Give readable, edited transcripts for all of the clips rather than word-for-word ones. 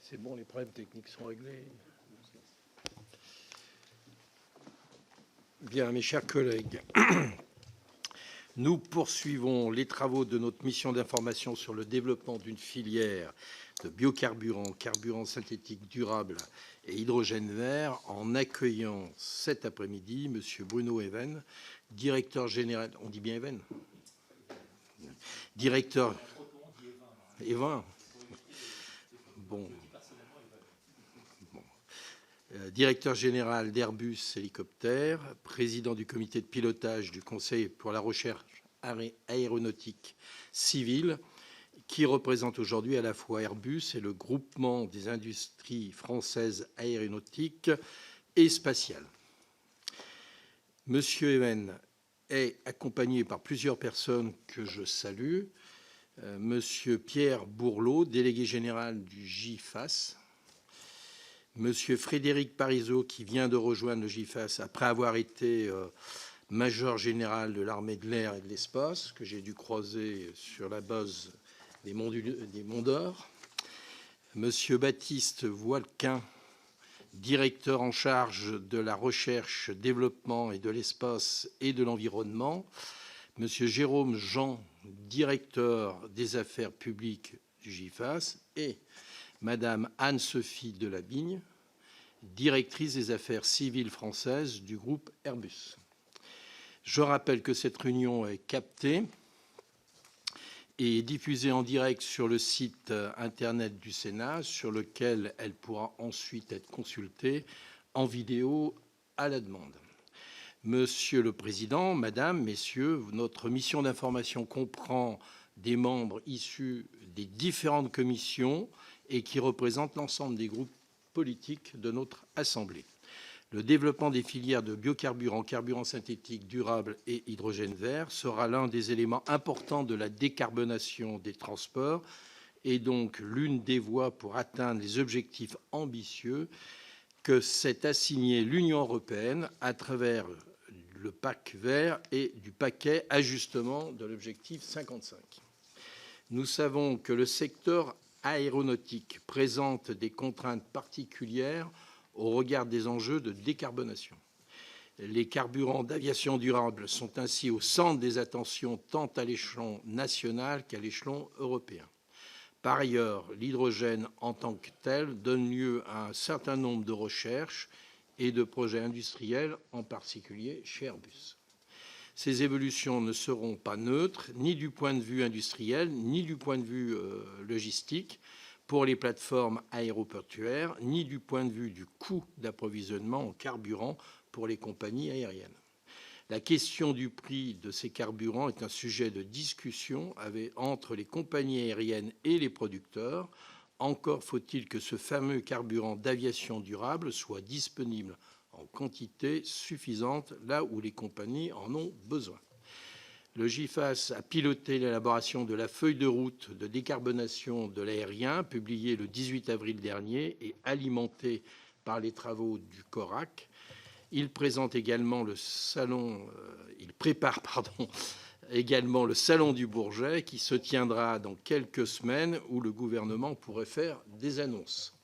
C'est bon, les problèmes techniques sont réglés. Bien, mes chers collègues, nous poursuivons les travaux de notre mission d'information sur le développement d'une filière de biocarburants, carburants synthétiques durables et hydrogène vert en accueillant cet après-midi M. Bruno Even, directeur général. On dit bien Even ? Directeur. Even. Bon. Directeur général d'Airbus Hélicoptères, président du comité de pilotage du Conseil pour la recherche aéronautique civile, qui représente aujourd'hui à la fois Airbus et le groupement des industries françaises aéronautiques et spatiales. Monsieur Even est accompagné par plusieurs personnes que je salue. Monsieur Pierre Bourlot, délégué général du GIFAS. Monsieur Frédéric Parisot, qui vient de rejoindre le GIFAS après avoir été major général de l'armée de l'air et de l'espace, que j'ai dû croiser sur la base des Monts d'Or. Monsieur Baptiste Voilquin, directeur en charge de la recherche, développement et de l'espace et de l'environnement. Monsieur Jérôme Jean, directeur des affaires publiques du GIFAS. Et Madame Anne-Sophie Delabigne, directrice des affaires civiles françaises du groupe Airbus. Je rappelle que cette réunion est captée et diffusée en direct sur le site internet du Sénat, sur lequel elle pourra ensuite être consultée en vidéo à la demande. Monsieur le Président, Madame, Messieurs, notre mission d'information comprend des membres issus des différentes commissions et qui représentent l'ensemble des groupes politiques de notre Assemblée. Le développement des filières de biocarburants, carburants synthétiques durables et hydrogène vert sera l'un des éléments importants de la décarbonation des transports et donc l'une des voies pour atteindre les objectifs ambitieux que s'est assigné l'Union européenne à travers le pacte vert et du paquet ajustement de l'objectif 55. Nous savons que le secteur aéronautique présente des contraintes particulières au regard des enjeux de décarbonation. Les carburants d'aviation durable sont ainsi au centre des attentions tant à l'échelon national qu'à l'échelon européen. Par ailleurs, l'hydrogène en tant que tel donne lieu à un certain nombre de recherches et de projets industriels, en particulier chez Airbus. Ces évolutions ne seront pas neutres, ni du point de vue industriel, ni du point de vue logistique pour les plateformes aéroportuaires, ni du point de vue du coût d'approvisionnement en carburant pour les compagnies aériennes. La question du prix de ces carburants est un sujet de discussion entre les compagnies aériennes et les producteurs. Encore faut-il que ce fameux carburant d'aviation durable soit disponible en quantité suffisante là où les compagnies en ont besoin. Le GIFAS a piloté l'élaboration de la feuille de route de décarbonation de l'aérien, publiée le 18 avril dernier et alimentée par les travaux du CORAC. Il prépare également le salon le salon du Bourget qui se tiendra dans quelques semaines où le gouvernement pourrait faire des annonces.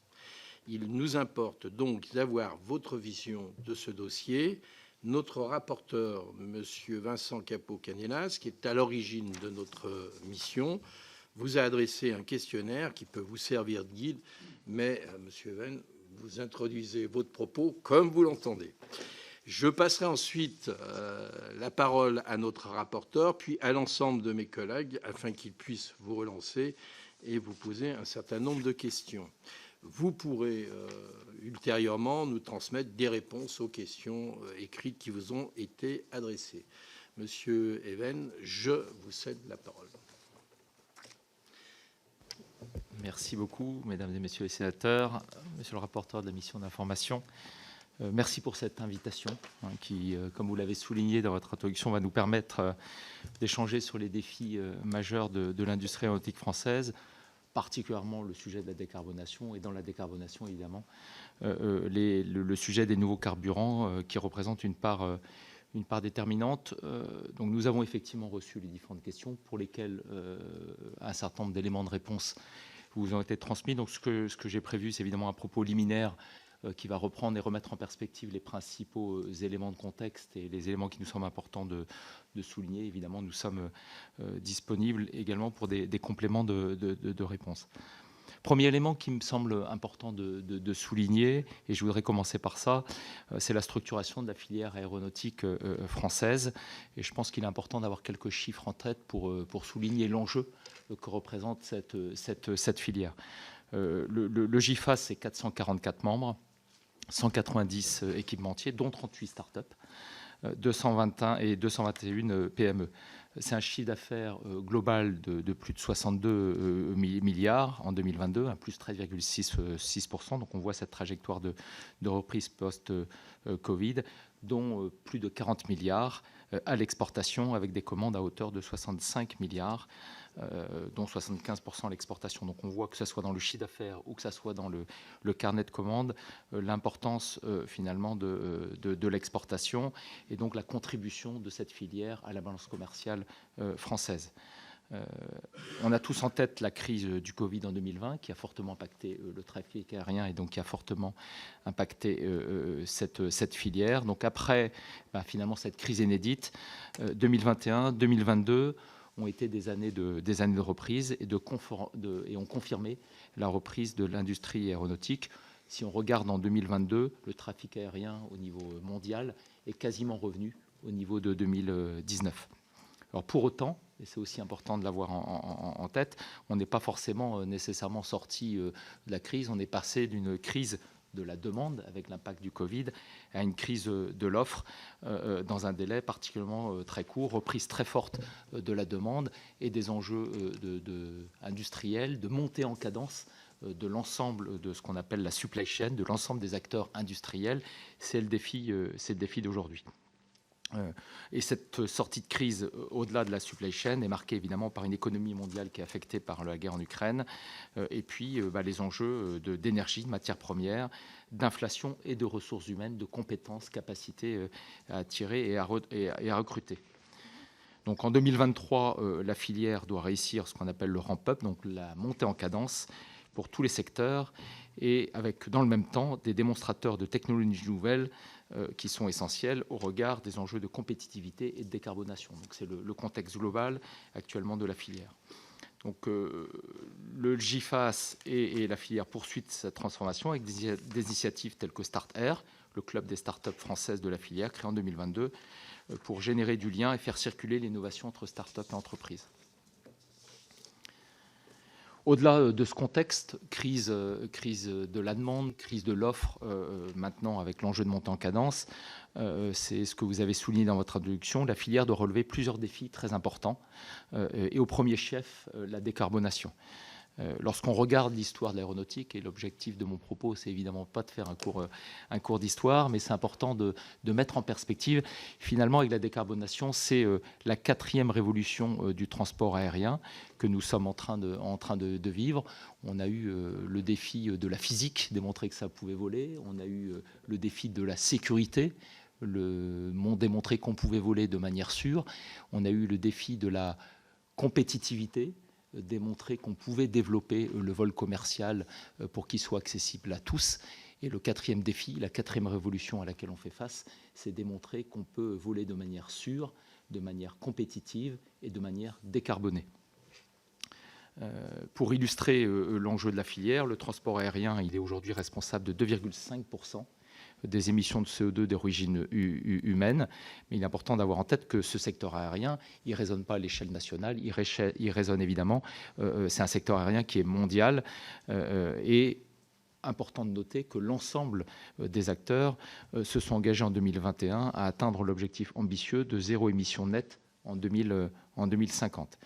Il nous importe donc d'avoir votre vision de ce dossier. Notre rapporteur, M. Vincent Capo-Canellas, qui est à l'origine de notre mission, vous a adressé un questionnaire qui peut vous servir de guide, mais, M. Even, vous introduisez votre propos comme vous l'entendez. Je passerai ensuite la parole à notre rapporteur, puis à l'ensemble de mes collègues, afin qu'ils puissent vous relancer et vous poser un certain nombre de questions. Vous pourrez ultérieurement nous transmettre des réponses aux questions écrites qui vous ont été adressées. Monsieur Even, je vous cède la parole. Merci beaucoup, mesdames et messieurs les sénateurs, monsieur le rapporteur de la mission d'information. Merci pour cette invitation qui, comme vous l'avez souligné dans votre introduction, va nous permettre d'échanger sur les défis majeurs de l'industrie aéronautique française, particulièrement le sujet de la décarbonation et dans la décarbonation, évidemment, le sujet des nouveaux carburants qui représentent une part déterminante. Donc nous avons effectivement reçu les différentes questions pour lesquelles un certain nombre d'éléments de réponse vous ont été transmis. Donc ce que j'ai prévu, c'est évidemment un propos liminaire qui va reprendre et remettre en perspective les principaux éléments de contexte et les éléments qui nous semblent importants de souligner. Évidemment, nous sommes disponibles également pour des compléments de réponse. Premier élément qui me semble important de souligner, et je voudrais commencer par ça, c'est la structuration de la filière aéronautique française. Et je pense qu'il est important d'avoir quelques chiffres en tête pour souligner l'enjeu que représente cette filière. Le GIFAS, c'est 444 membres, 190 équipementiers, dont 38 startups, 221 et 221 PME. C'est un chiffre d'affaires global de plus de 62 milliards en 2022, un plus 13,6%. Donc on voit cette trajectoire de reprise post-Covid, dont plus de 40 milliards à l'exportation, avec des commandes à hauteur de 65 milliards, dont 75% à l'exportation. Donc on voit que ce soit dans le chiffre d'affaires ou que ce soit dans le carnet de commandes, l'importance finalement de l'exportation et donc la contribution de cette filière à la balance commerciale française. On a tous en tête la crise du Covid en 2020 qui a fortement impacté le trafic aérien et donc qui a fortement impacté cette filière. Donc après finalement cette crise inédite, 2021, 2022 ont été des années de reprise et ont confirmé la reprise de l'industrie aéronautique. Si on regarde en 2022, le trafic aérien au niveau mondial est quasiment revenu au niveau de 2019. Alors pour autant, et c'est aussi important de l'avoir en tête, on n'est pas forcément nécessairement sorti de la crise. On est passé d'une crise de la demande avec l'impact du Covid à une crise de l'offre dans un délai particulièrement très court, reprise très forte de la demande et des enjeux industriels, de montée en cadence de l'ensemble de ce qu'on appelle la supply chain, de l'ensemble des acteurs industriels. C'est le défi d'aujourd'hui. Et cette sortie de crise, au-delà de la supply chain, est marquée évidemment par une économie mondiale qui est affectée par la guerre en Ukraine, et puis les enjeux d'énergie, de matières premières, d'inflation et de ressources humaines, de compétences, capacités à attirer et à recruter. Donc en 2023, la filière doit réussir ce qu'on appelle le ramp-up, donc la montée en cadence pour tous les secteurs, et avec dans le même temps des démonstrateurs de technologies nouvelles qui sont essentiels au regard des enjeux de compétitivité et de décarbonation. Donc c'est le contexte global actuellement de la filière. Donc le GIFAS et la filière poursuivent cette transformation avec des initiatives telles que Start Air, le club des startups françaises de la filière, créé en 2022 pour générer du lien et faire circuler l'innovation entre startups et entreprises. Au-delà de ce contexte, crise de la demande, crise de l'offre, maintenant avec l'enjeu de montée en cadence, c'est ce que vous avez souligné dans votre introduction, la filière doit relever plusieurs défis très importants, et au premier chef, la décarbonation. Lorsqu'on regarde l'histoire de l'aéronautique, et l'objectif de mon propos, c'est évidemment pas de faire un cours d'histoire, mais c'est important de mettre en perspective, finalement, avec la décarbonation, c'est la 4e révolution du transport aérien que nous sommes en train de vivre. On a eu le défi de la physique, démontrer que ça pouvait voler. On a eu le défi de la sécurité, démontrer qu'on pouvait voler de manière sûre. On a eu le défi de la compétitivité, démontrer qu'on pouvait développer le vol commercial pour qu'il soit accessible à tous. Et le 4e défi, la 4e révolution à laquelle on fait face, c'est démontrer qu'on peut voler de manière sûre, de manière compétitive et de manière décarbonée. Pour illustrer l'enjeu de la filière, le transport aérien, il est aujourd'hui responsable de 2,5% des émissions de CO2 d'origine humaine. Mais il est important d'avoir en tête que ce secteur aérien, il ne résonne pas à l'échelle nationale, il résonne évidemment, c'est un secteur aérien qui est mondial, et important de noter que l'ensemble des acteurs se sont engagés en 2021 à atteindre l'objectif ambitieux de zéro émission nette en 2050,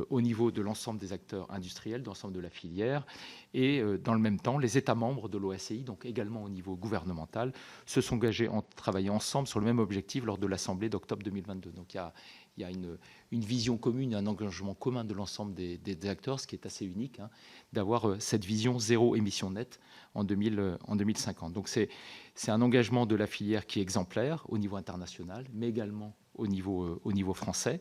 au niveau de l'ensemble des acteurs industriels, de l'ensemble de la filière. Et dans le même temps, les États membres de l'OACI, donc également au niveau gouvernemental, se sont engagés en travaillant ensemble sur le même objectif lors de l'Assemblée d'octobre 2022. Donc il y a une vision commune, un engagement commun de l'ensemble des acteurs, ce qui est assez unique, d'avoir cette vision zéro émission nette en 2050. Donc c'est un engagement de la filière qui est exemplaire au niveau international, mais également au niveau français.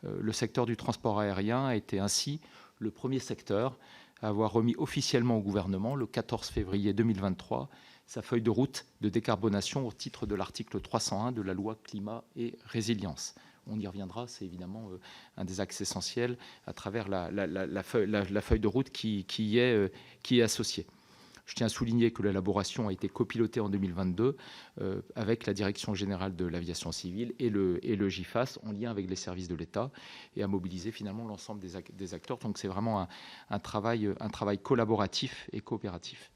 Le secteur du transport aérien a été ainsi le premier secteur à avoir remis officiellement au gouvernement, le 14 février 2023, sa feuille de route de décarbonation au titre de l'article 301 de la loi Climat et Résilience. On y reviendra, c'est évidemment un des axes essentiels à travers la feuille de route qui y est associée. Je tiens à souligner que l'élaboration a été copilotée en 2022 avec la Direction générale de l'aviation civile et le GIFAS en lien avec les services de l'État et a mobilisé finalement l'ensemble des acteurs. Donc c'est vraiment un travail collaboratif et coopératif.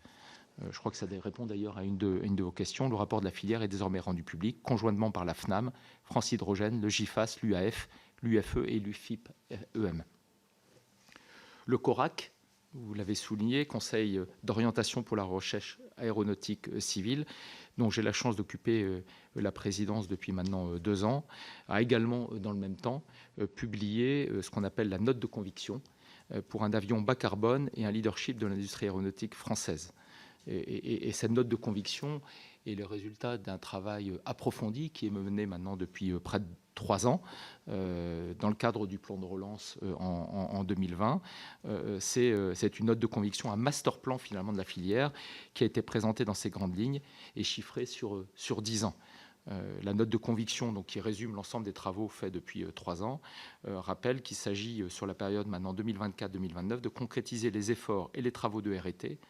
Je crois que ça répond d'ailleurs à une de vos questions. Le rapport de la filière est désormais rendu public, conjointement par la FNAM, France Hydrogène, le GIFAS, l'UAF, l'UFE et l'UFIP-EM. Le CORAC, vous l'avez souligné, Conseil d'orientation pour la recherche aéronautique civile, dont j'ai la chance d'occuper la présidence depuis maintenant 2 ans, a également, dans le même temps, publié ce qu'on appelle la note de conviction pour un avion bas carbone et un leadership de l'industrie aéronautique française. Et cette note de conviction est le résultat d'un travail approfondi qui est mené maintenant depuis près de 3 ans dans le cadre du plan de relance en 2020. C'est une note de conviction, un master plan finalement de la filière qui a été présenté dans ses grandes lignes et chiffré sur 10 ans. La note de conviction, donc, qui résume l'ensemble des travaux faits depuis 3 ans, rappelle qu'il s'agit sur la période maintenant 2024-2029 de concrétiser les efforts et les travaux de R&T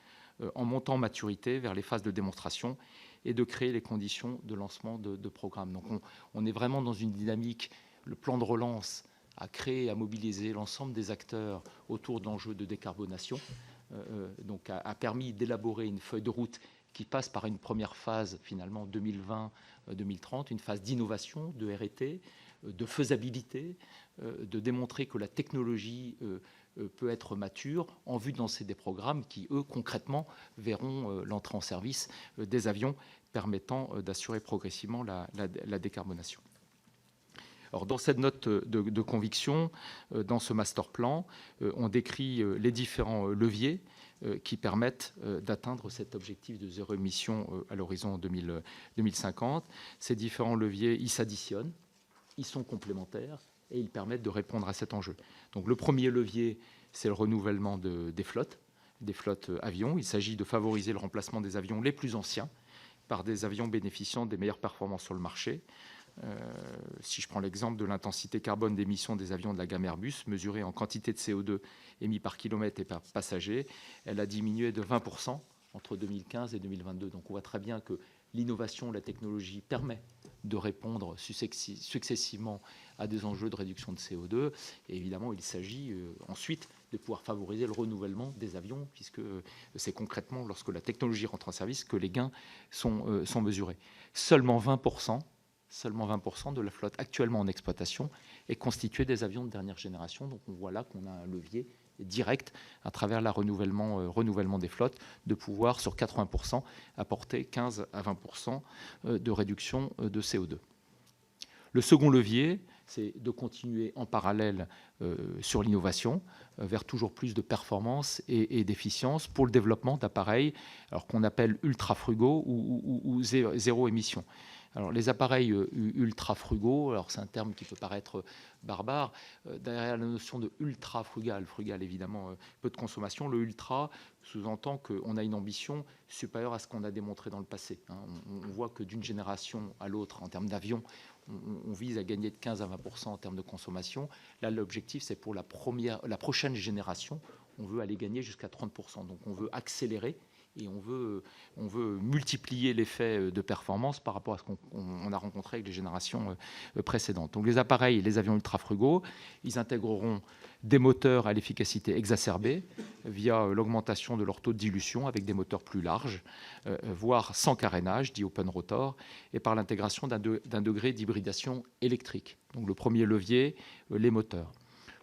en montant en maturité vers les phases de démonstration et de créer les conditions de lancement de programmes. Donc on est vraiment dans une dynamique, le plan de relance a créé, a mobilisé l'ensemble des acteurs autour d'enjeux de décarbonation, donc a permis d'élaborer une feuille de route qui passe par une première phase finalement 2020-2030, une phase d'innovation, de R&T, de faisabilité, de démontrer que la technologie peut être mature en vue de lancer des programmes qui, eux, concrètement, verront l'entrée en service des avions permettant d'assurer progressivement la décarbonation. Alors, dans cette note de conviction, dans ce master plan, on décrit les différents leviers qui permettent d'atteindre cet objectif de zéro émission à l'horizon 2050. Ces différents leviers, ils s'additionnent, ils sont complémentaires et ils permettent de répondre à cet enjeu. Donc le premier levier, c'est le renouvellement des flottes avions. Il s'agit de favoriser le remplacement des avions les plus anciens par des avions bénéficiant des meilleures performances sur le marché. Si je prends l'exemple de l'intensité carbone d'émission des avions de la gamme Airbus, mesurée en quantité de CO2 émis par kilomètre et par passager, elle a diminué de 20% entre 2015 et 2022. Donc on voit très bien que l'innovation, la technologie permet de répondre successivement à des enjeux de réduction de CO2. Et évidemment, il s'agit ensuite de pouvoir favoriser le renouvellement des avions, puisque c'est concrètement lorsque la technologie rentre en service que les gains sont mesurés. Seulement 20% de la flotte actuellement en exploitation est constituée des avions de dernière génération. Donc on voit là qu'on a un levier direct à travers le renouvellement des flottes, de pouvoir sur 80% apporter 15 à 20% de réduction de CO2. Le second levier, c'est de continuer en parallèle sur l'innovation vers toujours plus de performance et d'efficience pour le développement d'appareils qu'on appelle ultra-frugaux ou zéro émission. Alors, les appareils ultra-frugaux, alors c'est un terme qui peut paraître barbare, derrière la notion de ultra-frugal, frugal évidemment, peu de consommation, le ultra sous-entend qu'on a une ambition supérieure à ce qu'on a démontré dans le passé. On voit que d'une génération à l'autre, en termes d'avions, on vise à gagner de 15 à 20% en termes de consommation. Là, l'objectif, c'est pour la prochaine génération, on veut aller gagner jusqu'à 30%. Donc, on veut accélérer et on veut multiplier l'effet de performance par rapport à ce qu'on a rencontré avec les générations précédentes. Donc les appareils, les avions ultra-frugaux, ils intégreront des moteurs à l'efficacité exacerbée via l'augmentation de leur taux de dilution avec des moteurs plus larges, voire sans carénage, dit open rotor, et par l'intégration d'un degré d'hybridation électrique. Donc le premier levier, les moteurs.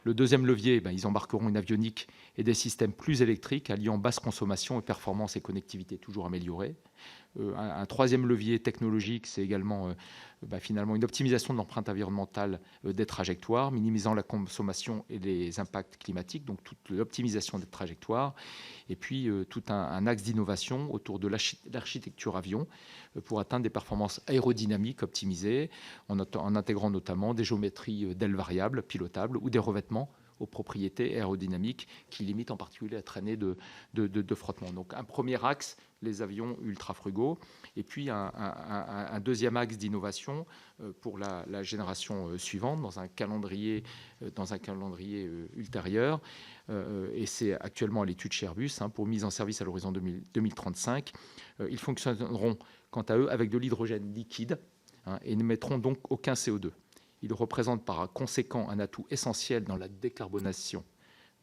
Le deuxième levier, ils embarqueront une avionique et des systèmes plus électriques alliant basse consommation et performance et connectivité toujours améliorée. Un troisième levier technologique, c'est également finalement une optimisation de l'empreinte environnementale des trajectoires, minimisant la consommation et les impacts climatiques, donc toute l'optimisation des trajectoires. Et puis tout un axe d'innovation autour de l'architecture avion pour atteindre des performances aérodynamiques optimisées, en intégrant notamment des géométries d'ailes variables, pilotables, ou des revêtements aux propriétés aérodynamiques qui limitent en particulier la traînée de frottement. Donc un premier axe, les avions ultra-frugaux, et puis un deuxième axe d'innovation pour la génération suivante dans un calendrier ultérieur, et c'est actuellement à l'étude chez Airbus pour mise en service à l'horizon 2035. Ils fonctionneront quant à eux avec de l'hydrogène liquide et n'émettront donc aucun CO2. Ils représentent par conséquent un atout essentiel dans la décarbonation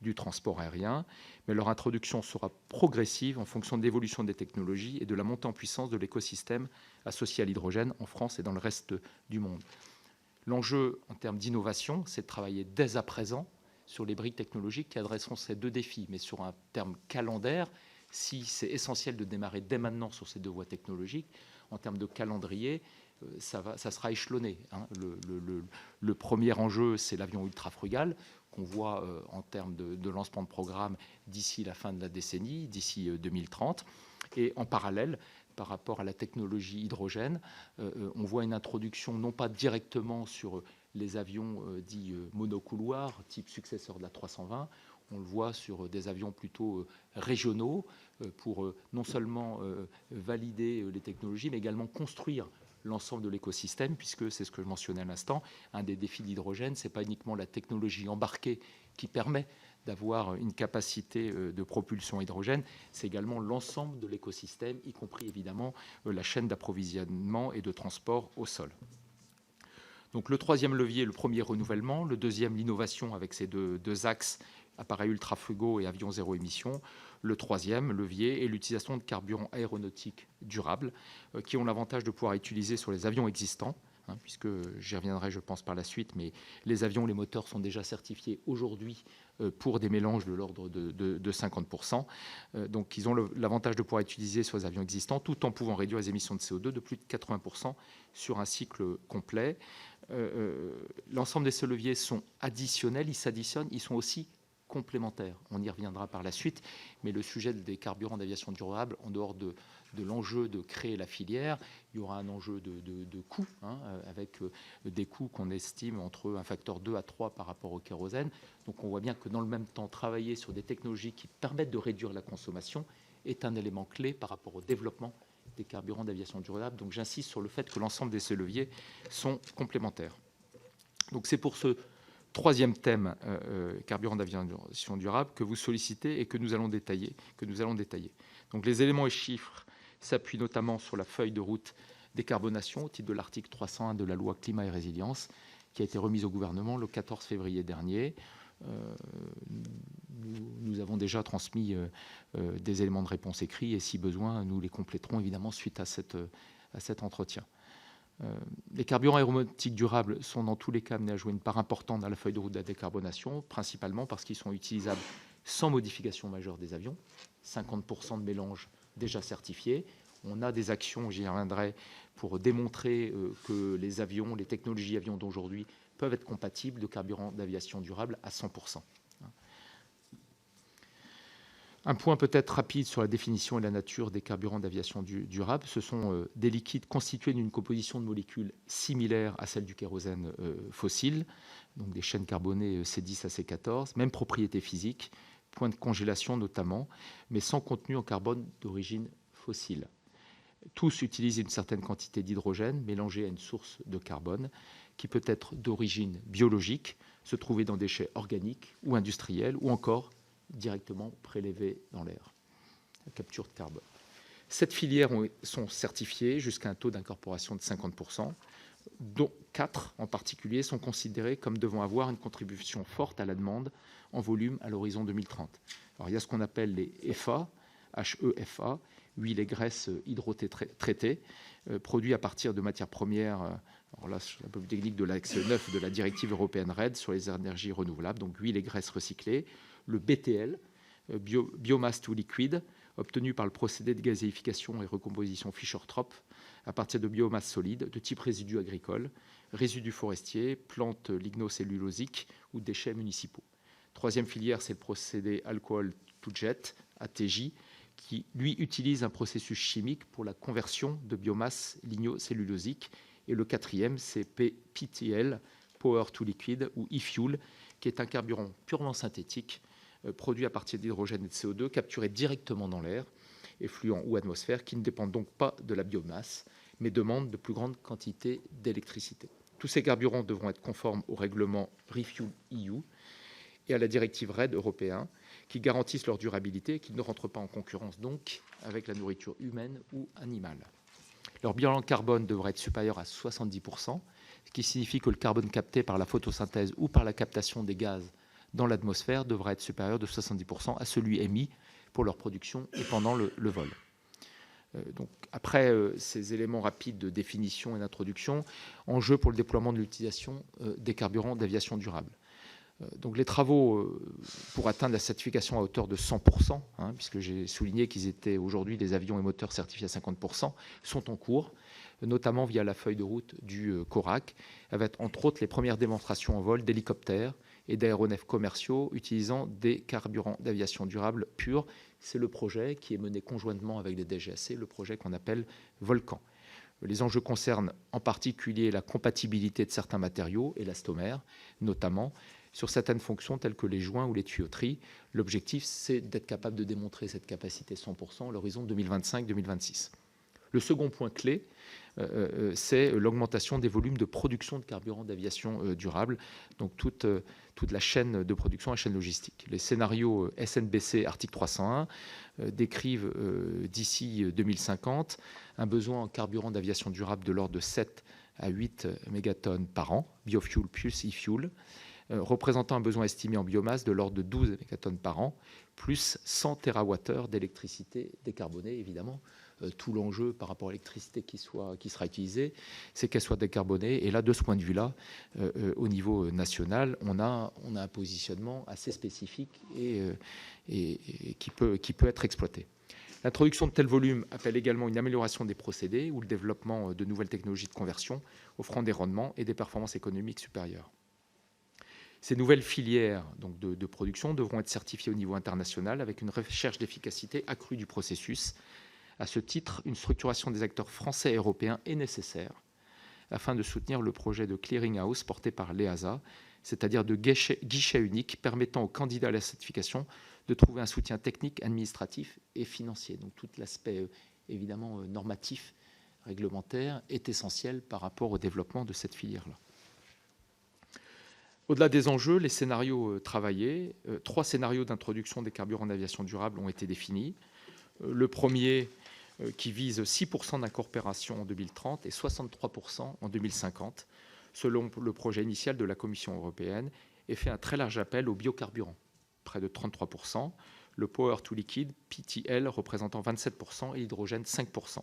du transport aérien, mais leur introduction sera progressive en fonction de l'évolution des technologies et de la montée en puissance de l'écosystème associé à l'hydrogène en France et dans le reste du monde. L'enjeu en termes d'innovation, c'est de travailler dès à présent sur les briques technologiques qui adresseront ces deux défis, mais sur un terme calendaire, si c'est essentiel de démarrer dès maintenant sur ces deux voies technologiques, en termes de calendrier, ça sera échelonné. Le premier enjeu, c'est l'avion ultra-frugal, qu'on voit en termes de lancement de programme d'ici la fin de la décennie, d'ici 2030. Et en parallèle, par rapport à la technologie hydrogène, on voit une introduction non pas directement sur les avions dits monocouloirs, type successeur de la 320, on le voit sur des avions plutôt régionaux pour non seulement valider les technologies, mais également construire l'ensemble de l'écosystème, puisque c'est ce que je mentionnais à l'instant, un des défis de l'hydrogène, ce n'est pas uniquement la technologie embarquée qui permet d'avoir une capacité de propulsion hydrogène, c'est également l'ensemble de l'écosystème, y compris évidemment la chaîne d'approvisionnement et de transport au sol. Donc le troisième levier, le premier renouvellement, le deuxième l'innovation avec ces deux axes, appareils ultra-frugaux et avions zéro émission. Le troisième levier est l'utilisation de carburants aéronautiques durables qui ont l'avantage de pouvoir utiliser sur les avions existants, puisque j'y reviendrai, je pense, par la suite, mais les avions, les moteurs sont déjà certifiés aujourd'hui pour des mélanges de l'ordre de 50%. Donc, ils ont l'avantage de pouvoir utiliser sur les avions existants, tout en pouvant réduire les émissions de CO2 de plus de 80% sur un cycle complet. L'ensemble de ces leviers sont additionnels, ils s'additionnent, ils sont aussi complémentaires. On y reviendra par la suite, mais le sujet des carburants d'aviation durable, en dehors de l'enjeu de créer la filière, il y aura un enjeu de coût, avec des coûts qu'on estime entre un facteur 2 à 3 par rapport au kérosène. Donc on voit bien que dans le même temps, travailler sur des technologies qui permettent de réduire la consommation est un élément clé par rapport au développement des carburants d'aviation durable. Donc j'insiste sur le fait que l'ensemble de ces leviers sont complémentaires. Donc c'est pour ce troisième thème, carburant d'aviation durable, que vous sollicitez et que nous allons détailler. Donc les éléments et chiffres s'appuient notamment sur la feuille de route décarbonation au titre de l'article 301 de la loi Climat et Résilience, qui a été remise au gouvernement le 14 février dernier. Nous avons déjà transmis des éléments de réponse écrits et si besoin, nous les compléterons évidemment suite à cet entretien. Les carburants aéronautiques durables sont dans tous les cas amenés à jouer une part importante dans la feuille de route de la décarbonation, principalement parce qu'ils sont utilisables sans modification majeure des avions, 50% de mélange déjà certifiés. On a des actions, j'y reviendrai, pour démontrer que les avions, les technologies avions d'aujourd'hui peuvent être compatibles de carburants d'aviation durable à 100%. Un point peut-être rapide sur la définition et la nature des carburants d'aviation durable. Ce sont des liquides constitués d'une composition de molécules similaires à celle du kérosène fossile, donc des chaînes carbonées C10 à C14, même propriétés physiques, point de congélation notamment, mais sans contenu en carbone d'origine fossile. Tous utilisent une certaine quantité d'hydrogène mélangé à une source de carbone qui peut être d'origine biologique, se trouver dans des déchets organiques ou industriels, ou encore directement prélevés dans l'air, la capture de carbone. 7 filières sont certifiées jusqu'à un taux d'incorporation de 50%, dont 4 en particulier sont considérées comme devant avoir une contribution forte à la demande en volume à l'horizon 2030. Alors, il y a ce qu'on appelle les HEFA, HEFA, huiles et graisses hydrotraitées, produits à partir de matières premières, alors là, c'est un peu plus technique, de l'axe 9 de la directive européenne RED sur les énergies renouvelables, donc huiles et graisses recyclées, le BTL, biomass to liquid, obtenu par le procédé de gazéification et recomposition Fischer-Tropsch à partir de biomasse solide de type résidus agricoles, résidus forestiers, plantes lignocellulosiques ou déchets municipaux. Troisième filière, c'est le procédé alcool to jet, ATJ, qui, lui, utilise un processus chimique pour la conversion de biomasse lignocellulosique. Et le quatrième, c'est PTL, Power to Liquid, ou e-Fuel, qui est un carburant purement synthétique, produit à partir d'hydrogène et de CO2, capturé directement dans l'air, effluent ou atmosphère, qui ne dépendent donc pas de la biomasse, mais demandent de plus grandes quantités d'électricité. Tous ces carburants devront être conformes au règlement ReFuelEU et à la directive RED européen, qui garantissent leur durabilité et qui ne rentrent pas en concurrence donc avec la nourriture humaine ou animale. Leur bilan carbone devrait être supérieur à 70%, ce qui signifie que le carbone capté par la photosynthèse ou par la captation des gaz dans l'atmosphère devrait être supérieur de 70% à celui émis pour leur production et pendant le vol. Donc, après ces éléments rapides de définition et d'introduction, enjeu pour le déploiement de l'utilisation des carburants d'aviation durable. Donc les travaux pour atteindre la certification à hauteur de 100%, puisque j'ai souligné qu'ils étaient aujourd'hui des avions et moteurs certifiés à 50%, sont en cours, notamment via la feuille de route du CORAC, avec entre autres les premières démonstrations en vol d'hélicoptères et d'aéronefs commerciaux utilisant des carburants d'aviation durable purs. C'est le projet qui est mené conjointement avec les DGAC, le projet qu'on appelle Volcan. Les enjeux concernent en particulier la compatibilité de certains matériaux, élastomères notamment, sur certaines fonctions telles que les joints ou les tuyauteries. L'objectif, c'est d'être capable de démontrer cette capacité 100% à l'horizon 2025-2026. Le second point clé, c'est l'augmentation des volumes de production de carburant d'aviation durable, donc toute la chaîne de production, la chaîne logistique. Les scénarios SNBC article 301 décrivent d'ici 2050 un besoin en carburant d'aviation durable de l'ordre de 7 à 8 mégatonnes par an, biofuel plus e-fuel, représentant un besoin estimé en biomasse de l'ordre de 12 mégatonnes par an, plus 100 TWh d'électricité décarbonée, évidemment. Tout l'enjeu par rapport à l'électricité qui sera utilisée, c'est qu'elle soit décarbonée. Et là, de ce point de vue-là, au niveau national, on a un positionnement assez spécifique et qui peut être exploité. L'introduction de tels volumes appelle également une amélioration des procédés ou le développement de nouvelles technologies de conversion offrant des rendements et des performances économiques supérieures. Ces nouvelles filières donc de production devront être certifiées au niveau international avec une recherche d'efficacité accrue du processus. À ce titre, une structuration des acteurs français et européens est nécessaire afin de soutenir le projet de clearing house porté par l'EASA, c'est-à-dire de guichet unique permettant aux candidats à la certification de trouver un soutien technique, administratif et financier. Donc tout l'aspect évidemment normatif, réglementaire est essentiel par rapport au développement de cette filière-là. Au-delà des enjeux, les scénarios travaillés, 3 scénarios d'introduction des carburants d'aviation durable ont été définis. Le premier qui vise 6% d'incorporation en 2030 et 63% en 2050, selon le projet initial de la Commission européenne, et fait un très large appel aux biocarburants, près de 33%, le Power to Liquid, PTL, représentant 27%, et l'hydrogène, 5%,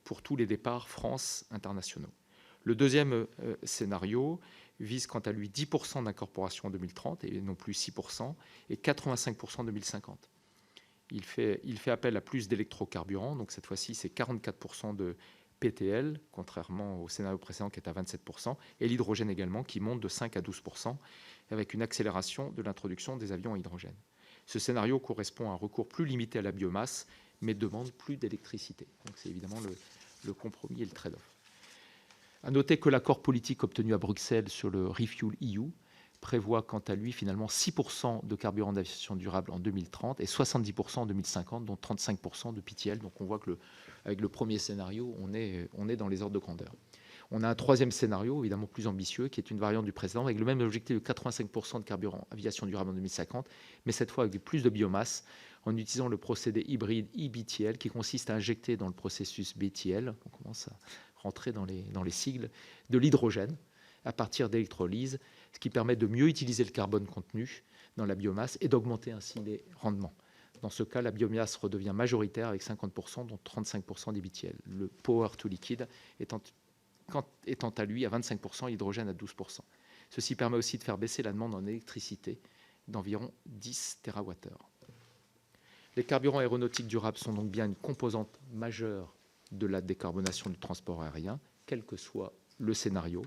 pour tous les départs France internationaux. Le deuxième scénario vise quant à lui 10% d'incorporation en 2030, et non plus 6%, et 85% en 2050. Il fait appel à plus d'électrocarburants, donc cette fois-ci c'est 44% de PTL, contrairement au scénario précédent qui est à 27%, et l'hydrogène également qui monte de 5 à 12%, avec une accélération de l'introduction des avions à hydrogène. Ce scénario correspond à un recours plus limité à la biomasse, mais demande plus d'électricité. Donc c'est évidemment le compromis et le trade-off. À noter que l'accord politique obtenu à Bruxelles sur le ReFuelEU prévoit quant à lui finalement 6% de carburant d'aviation durable en 2030 et 70% en 2050, dont 35% de PTL. Donc on voit que avec le premier scénario, on est dans les ordres de grandeur. On a un troisième scénario, évidemment plus ambitieux, qui est une variante du précédent, avec le même objectif de 85% de carburant aviation durable en 2050, mais cette fois avec plus de biomasse, en utilisant le procédé hybride eBTL, qui consiste à injecter dans le processus BTL, on commence à rentrer dans les sigles, de l'hydrogène à partir d'électrolyse, ce qui permet de mieux utiliser le carbone contenu dans la biomasse et d'augmenter ainsi les rendements. Dans ce cas, la biomasse redevient majoritaire avec 50%, dont 35% des BTL. Le Power to Liquid étant à lui à 25%, l'hydrogène à 12%. Ceci permet aussi de faire baisser la demande en électricité d'environ 10 TWh. Les carburants aéronautiques durables sont donc bien une composante majeure de la décarbonation du transport aérien, quel que soit le scénario.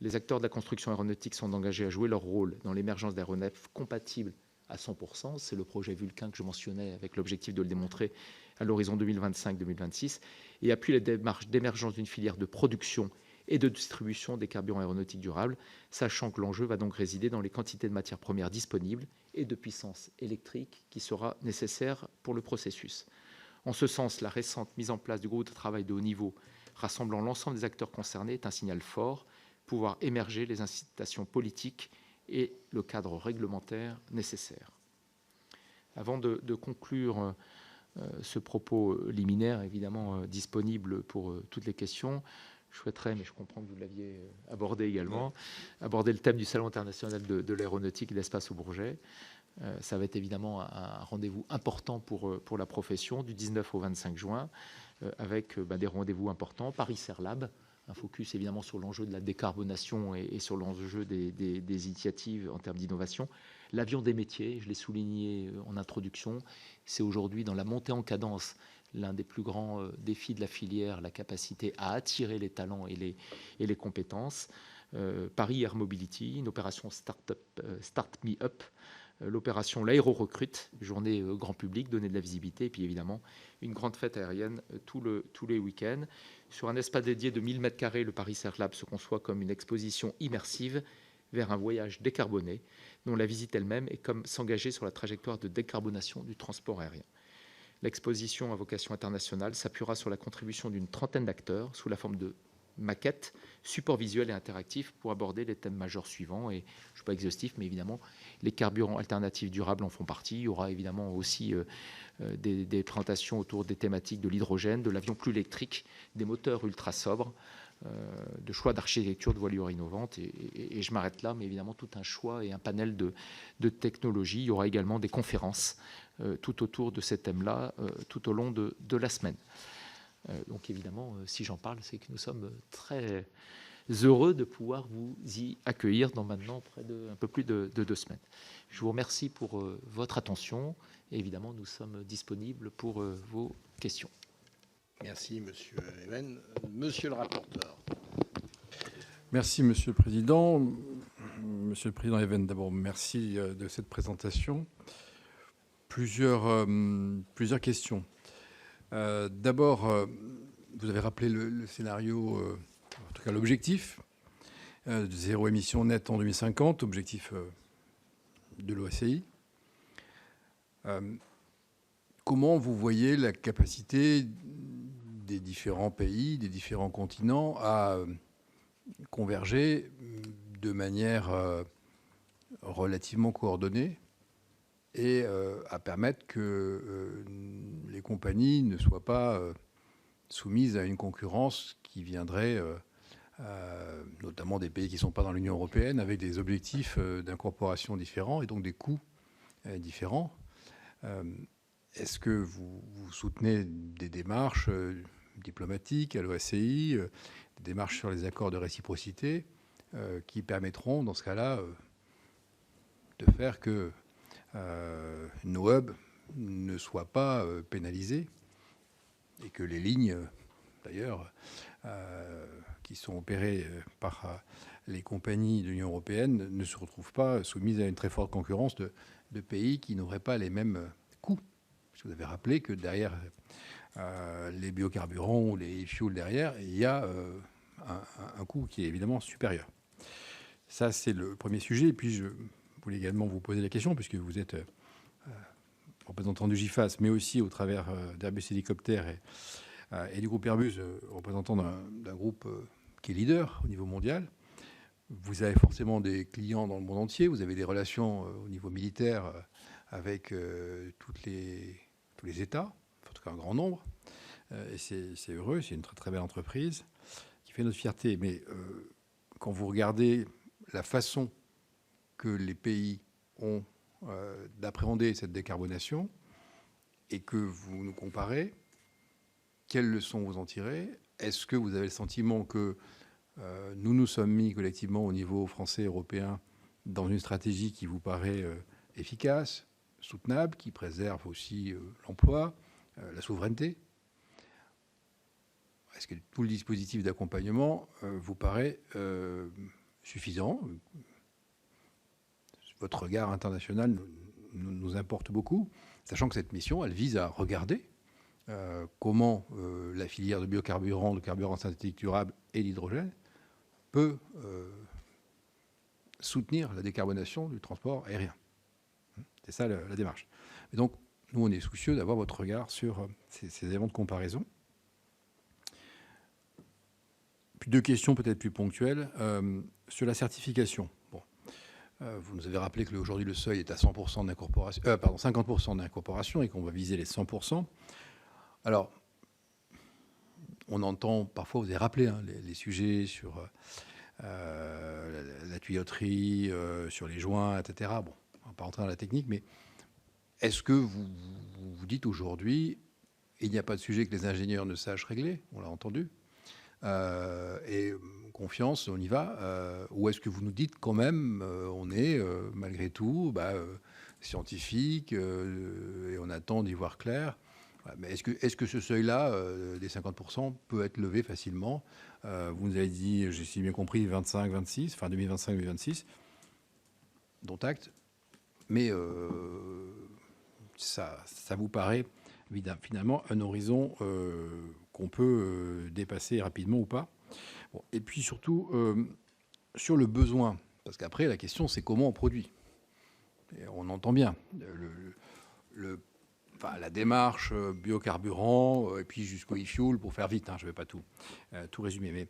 Les acteurs de la construction aéronautique sont engagés à jouer leur rôle dans l'émergence d'aéronefs compatibles à 100%. C'est le projet Vulcain que je mentionnais avec l'objectif de le démontrer à l'horizon 2025-2026 et appuie les démarches d'émergence d'une filière de production et de distribution des carburants aéronautiques durables, sachant que l'enjeu va donc résider dans les quantités de matières premières disponibles et de puissance électrique qui sera nécessaire pour le processus. En ce sens, la récente mise en place du groupe de travail de haut niveau rassemblant l'ensemble des acteurs concernés est un signal fort pour voir émerger les incitations politiques et le cadre réglementaire nécessaire. Avant de conclure ce propos liminaire, évidemment disponible pour toutes les questions, je souhaiterais, mais je comprends que vous l'aviez abordé également, aborder le thème du Salon international de l'aéronautique et de l'espace au Bourget. Ça va être évidemment un rendez-vous important pour la profession du 19 au 25 juin, avec des rendez-vous importants. Paris Airlab, un focus évidemment sur l'enjeu de la décarbonation et sur l'enjeu des initiatives en termes d'innovation. L'avion des métiers, je l'ai souligné en introduction, c'est aujourd'hui dans la montée en cadence l'un des plus grands défis de la filière, la capacité à attirer les talents et les compétences. Paris Air Mobility, une opération Start Me Up, l'opération L'Aéro Recrute, journée grand public, donner de la visibilité, et puis évidemment une grande fête aérienne tous les week-ends. Sur un espace dédié de 1000 m², le Paris Air Lab se conçoit comme une exposition immersive vers un voyage décarboné, dont la visite elle-même est comme s'engager sur la trajectoire de décarbonation du transport aérien. L'exposition à vocation internationale s'appuiera sur la contribution d'une trentaine d'acteurs sous la forme de maquettes, supports visuels et interactifs pour aborder les thèmes majeurs suivants. Et je ne suis pas exhaustif, mais évidemment, les carburants alternatifs durables en font partie. Il y aura évidemment aussi des présentations autour des thématiques de l'hydrogène, de l'avion plus électrique, des moteurs ultra sobres, de choix d'architecture de voilure innovantes. Et je m'arrête là, mais évidemment, tout un choix et un panel de technologies. Il y aura également des conférences tout autour de ces thèmes-là, tout au long de la semaine. Donc évidemment, si j'en parle, c'est que nous sommes très heureux de pouvoir vous y accueillir dans maintenant un peu plus de 2 semaines. Je vous remercie pour votre attention et évidemment, nous sommes disponibles pour vos questions. Merci, Monsieur Even. Monsieur le rapporteur. Merci, Monsieur le Président. Monsieur le Président Even, d'abord, merci de cette présentation. Plusieurs questions. D'abord, vous avez rappelé le scénario, en tout cas l'objectif, de zéro émission nette en 2050, objectif de l'OACI. Comment vous voyez la capacité des différents pays, des différents continents à converger de manière relativement coordonnée et à permettre que les compagnies ne soient pas soumises à une concurrence qui viendrait notamment des pays qui ne sont pas dans l'Union européenne avec des objectifs d'incorporation différents et donc des coûts différents. Est-ce que vous soutenez des démarches diplomatiques à l'OACI, des démarches sur les accords de réciprocité qui permettront, dans ce cas-là, de faire que nos hubs ne soient pas pénalisés et que les lignes, d'ailleurs, qui sont opérées par les compagnies de l'Union européenne ne se retrouvent pas soumises à une très forte concurrence de pays qui n'auraient pas les mêmes coûts. Parce que vous avez rappelé que derrière les biocarburants ou les fuels derrière, il y a un coût qui est évidemment supérieur. Ça, c'est le premier sujet. Et puis, je voulais également vous poser la question, puisque vous êtes représentant du GIFAS, mais aussi au travers d'Airbus Hélicoptère et du groupe Airbus, représentant d'un groupe qui est leader au niveau mondial. Vous avez forcément des clients dans le monde entier. Vous avez des relations au niveau militaire avec tous les États, en tout cas un grand nombre. Et c'est heureux, c'est une très très belle entreprise qui fait notre fierté. Mais quand vous regardez la façon que les pays ont d'appréhender cette décarbonation et que vous nous comparez, quelles leçons vous en tirez? Est-ce que vous avez le sentiment que nous nous sommes mis collectivement au niveau français, européen, dans une stratégie qui vous paraît efficace, soutenable, qui préserve aussi l'emploi, la souveraineté? Est-ce que tout le dispositif d'accompagnement vous paraît suffisant? Votre regard international nous importe beaucoup, sachant que cette mission, elle vise à regarder comment la filière de biocarburants, de carburants synthétiques durables et d'hydrogène peut soutenir la décarbonation du transport aérien. C'est ça la démarche. Et donc, nous, on est soucieux d'avoir votre regard sur ces éléments de comparaison. Puis 2 questions peut-être plus ponctuelles. Sur la certification. Bon. Vous nous avez rappelé qu'aujourd'hui, le seuil est à 100% d'incorporation, 50% d'incorporation et qu'on va viser les 100%. Alors, on entend parfois, vous avez rappelé les sujets sur la tuyauterie, sur les joints, etc. Bon, on ne va pas rentrer dans la technique, mais est-ce que vous dites aujourd'hui, il n'y a pas de sujet que les ingénieurs ne sachent régler, on l'a entendu, et confiance, on y va, ou est-ce que vous nous dites quand même, on est malgré tout scientifique, et on attend d'y voir clair. Mais est-ce que ce seuil-là, des 50%, peut être levé facilement? Vous nous avez dit, j'ai si bien compris, 25-26, fin 2025-2026, dont acte. Mais ça vous paraît finalement un horizon qu'on peut dépasser rapidement ou pas? Bon, et puis surtout, sur le besoin, parce qu'après, la question, c'est comment on produit. Et on entend bien la démarche biocarburant, et puis jusqu'au e-fuel, pour faire vite, je ne vais pas tout résumer, mais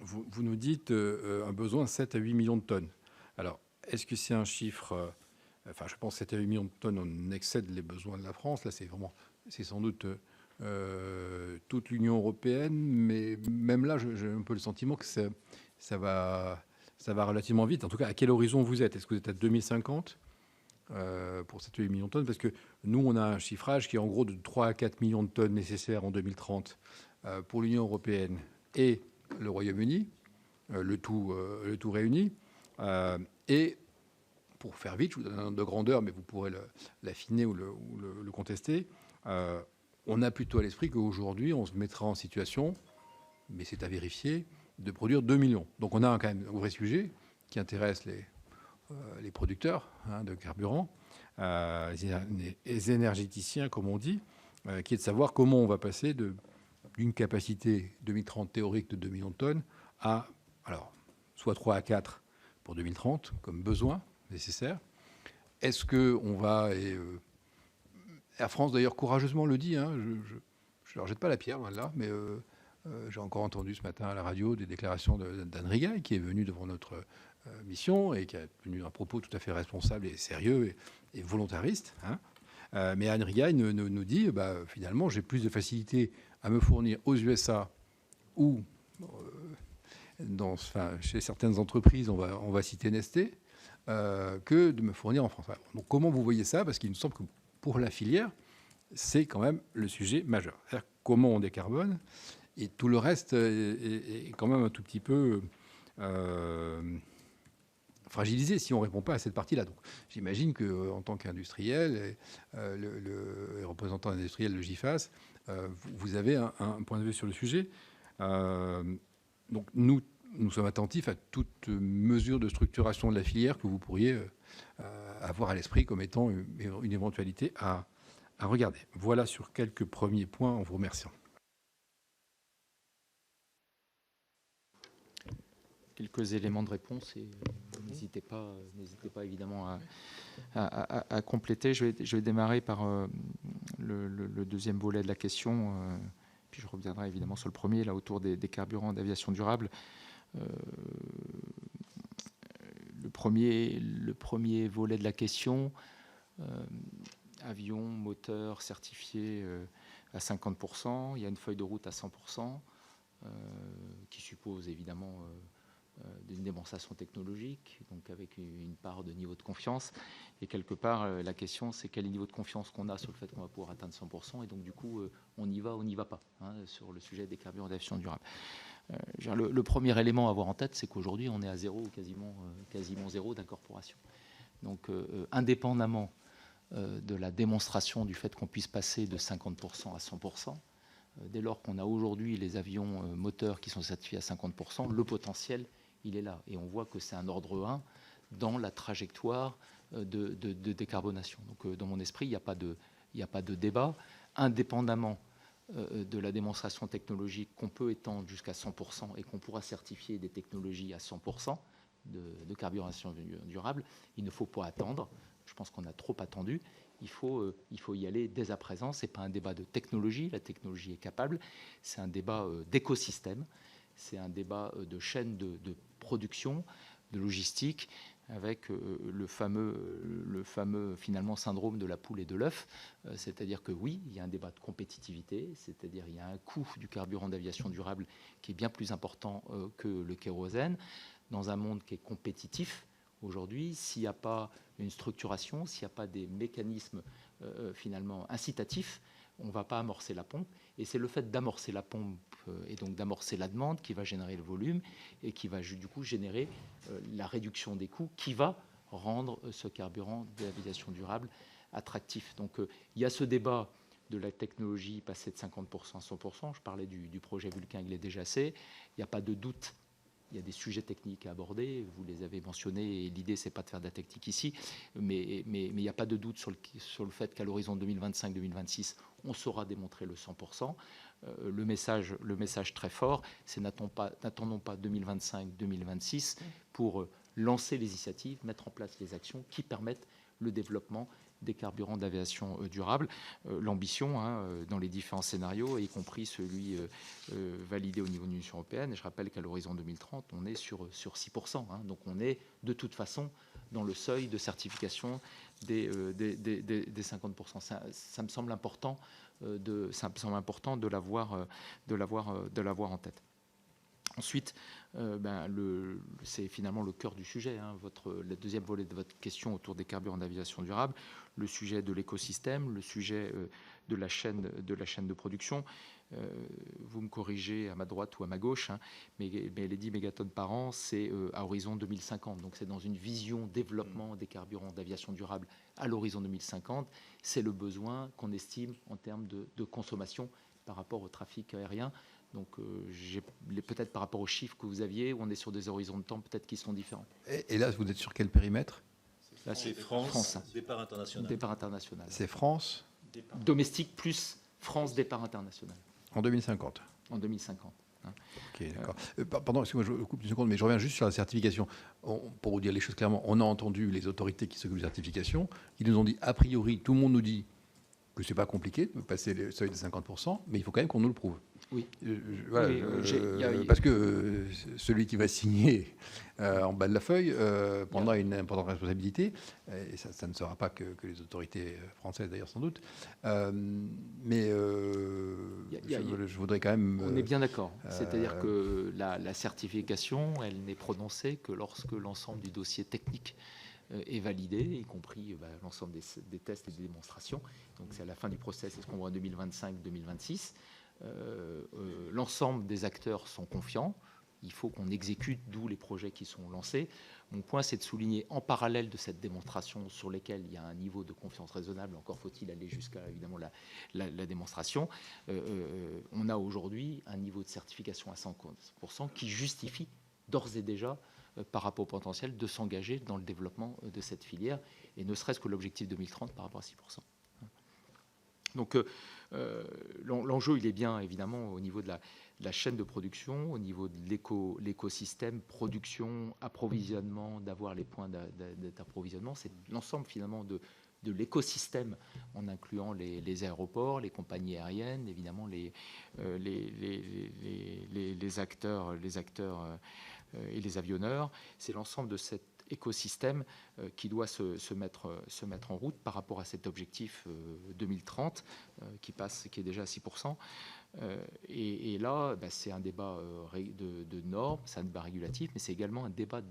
vous nous dites un besoin de 7 à 8 millions de tonnes. Alors, est-ce que c'est un chiffre... je pense que 7 à 8 millions de tonnes, on excède les besoins de la France. Là, c'est sans doute toute l'Union européenne, mais même là, j'ai un peu le sentiment que ça va relativement vite. En tout cas, à quel horizon vous êtes? Est-ce que vous êtes à 2050 pour 7 à 8 millions de tonnes? Parce que nous, on a un chiffrage qui est en gros de 3 à 4 millions de tonnes nécessaires en 2030 pour l'Union européenne et le Royaume-Uni, le tout réuni. Et pour faire vite, je vous donne un ordre de grandeur, mais vous pourrez l'affiner ou le contester. On a plutôt à l'esprit qu'aujourd'hui, on se mettra en situation, mais c'est à vérifier, de produire 2 millions. Donc on a quand même un vrai sujet qui intéresse les producteurs de carburant, les énergéticiens, comme on dit, qui est de savoir comment on va passer d'une capacité 2030 théorique de 2 millions de tonnes à, soit 3 à 4 pour 2030, comme besoin nécessaire. Est-ce qu'on va... Air France, d'ailleurs, courageusement le dit, je ne leur jette pas la pierre, loin de là, mais j'ai encore entendu ce matin à la radio des déclarations d'Anne Rigail, qui est venue devant notre mission et qui a tenu un propos tout à fait responsable et sérieux et volontariste. Mais Anne Rigail nous dit, finalement, j'ai plus de facilité à me fournir aux USA ou chez certaines entreprises, on va citer Nestlé, que de me fournir en France. Donc comment vous voyez ça? Parce qu'il nous semble que pour la filière, c'est quand même le sujet majeur. C'est-à-dire comment on décarbone, et tout le reste est quand même un tout petit peu fragilisé si on ne répond pas à cette partie-là. Donc j'imagine qu'en tant qu'industriel, le représentant industriel de GIFAS, vous avez un point de vue sur le sujet. Donc nous sommes attentifs à toute mesure de structuration de la filière que vous pourriez avoir à l'esprit comme étant une éventualité à regarder. Voilà sur quelques premiers points en vous remerciant. Quelques éléments de réponse et n'hésitez pas évidemment à compléter. Je vais démarrer par le deuxième volet de la question, puis je reviendrai évidemment sur le premier, là autour des carburants d'aviation durable. Le premier volet de la question, avion, moteur certifié à 50%, il y a une feuille de route à 100%, qui suppose évidemment d'une démonstration technologique, donc avec une part de niveau de confiance. Et quelque part, la question, c'est quel niveau de confiance qu'on a sur le fait qu'on va pouvoir atteindre 100%. Et donc, du coup, on y va, on n'y va pas, sur le sujet des carburants d'aviation durable. Le premier élément à avoir en tête, c'est qu'aujourd'hui, on est à zéro, quasiment zéro d'incorporation. Donc, indépendamment de la démonstration du fait qu'on puisse passer de 50% à 100%, dès lors qu'on a aujourd'hui les avions moteurs qui sont certifiés à 50%, le potentiel, il est là. Et on voit que c'est un ordre 1 dans la trajectoire de décarbonation. Donc, dans mon esprit, il n'y a pas de débat, indépendamment de la démonstration technologique qu'on peut étendre jusqu'à 100% et qu'on pourra certifier des technologies à 100% de carburation durable, il ne faut pas attendre. Je pense qu'on a trop attendu. Il faut y aller dès à présent. Ce n'est pas un débat de technologie, la technologie est capable, c'est un débat d'écosystème, c'est un débat de chaîne de production, de logistique, avec le fameux finalement syndrome de la poule et de l'œuf, c'est-à-dire que oui, il y a un débat de compétitivité, c'est-à-dire il y a un coût du carburant d'aviation durable qui est bien plus important que le kérosène, dans un monde qui est compétitif. Aujourd'hui, s'il n'y a pas une structuration, s'il n'y a pas des mécanismes finalement incitatifs, on ne va pas amorcer la pompe. Et c'est le fait d'amorcer la pompe et donc d'amorcer la demande qui va générer le volume et qui va du coup générer la réduction des coûts qui va rendre ce carburant d'aviation durable attractif. Donc il y a ce débat de la technologie passée de 50% à 100%. Je parlais du projet Vulcain avec les DGAC. Il n'y a pas de doute. Il y a des sujets techniques à aborder, vous les avez mentionnés, et l'idée, ce n'est pas de faire de la technique ici, mais il n'y a pas de doute sur le fait qu'à l'horizon 2025-2026, on saura démontrer le 100%. Le message très fort, c'est n'attendons pas 2025-2026 pour lancer les initiatives, mettre en place les actions qui permettent le développement des carburants d'aviation durable. L'ambition, dans les différents scénarios, y compris celui validé au niveau de l'Union européenne, et je rappelle qu'à l'horizon 2030, on est sur 6%. Donc on est de toute façon dans le seuil de certification des 50%. Ça me semble important de l'avoir en tête. Ensuite, c'est finalement le cœur du sujet, le deuxième volet de votre question autour des carburants d'aviation durable, le sujet de l'écosystème, le sujet de la chaîne de production. Vous me corrigez à ma droite ou à ma gauche, mais les 10 mégatonnes par an, c'est à horizon 2050. Donc c'est dans une vision développement des carburants d'aviation durable à l'horizon 2050. C'est le besoin qu'on estime en termes de consommation par rapport au trafic aérien. Donc, peut-être par rapport aux chiffres que vous aviez, on est sur des horizons de temps peut-être qui sont différents. Et là, vous êtes sur quel périmètre? Là, c'est France, départ international. Départ international. C'est France Domestique plus France, départ international. En 2050. En 2050. Ok, d'accord. Pardon, excusez-moi, je coupe une seconde, mais je reviens juste sur la certification. Pour vous dire les choses clairement, on a entendu les autorités qui s'occupent de la certification. Ils nous ont dit, a priori, tout le monde nous dit que c'est pas compliqué de passer le seuil de 50%, mais il faut quand même qu'on nous le prouve. Oui. Parce que celui qui va signer en bas de la feuille prendra une importante responsabilité, et ça ne sera pas que les autorités françaises d'ailleurs sans doute, mais je voudrais quand même... On est bien d'accord, c'est-à-dire que la certification, elle n'est prononcée que lorsque l'ensemble du dossier technique est validé, y compris l'ensemble des tests et des démonstrations. Donc c'est à la fin du process, c'est ce qu'on voit en 2025-2026. L'ensemble des acteurs sont confiants. Il faut qu'on exécute, d'où les projets qui sont lancés. Mon point, c'est de souligner en parallèle de cette démonstration sur laquelle il y a un niveau de confiance raisonnable, encore faut-il aller jusqu'à évidemment la démonstration, on a aujourd'hui un niveau de certification à 100% qui justifie d'ores et déjà par rapport au potentiel de s'engager dans le développement de cette filière, et ne serait-ce que l'objectif 2030 par rapport à 6%. Donc l'enjeu, il est bien évidemment au niveau de la chaîne de production, au niveau de l'écosystème, production, approvisionnement, d'avoir les points d'approvisionnement. C'est l'ensemble finalement de l'écosystème, en incluant les aéroports, les compagnies aériennes, évidemment les acteurs et les avionneurs. C'est l'ensemble de cet écosystème qui doit se mettre en route par rapport à cet objectif 2030 qui est déjà à 6%. Et là, c'est un débat de normes, c'est un débat régulatif, mais c'est également un débat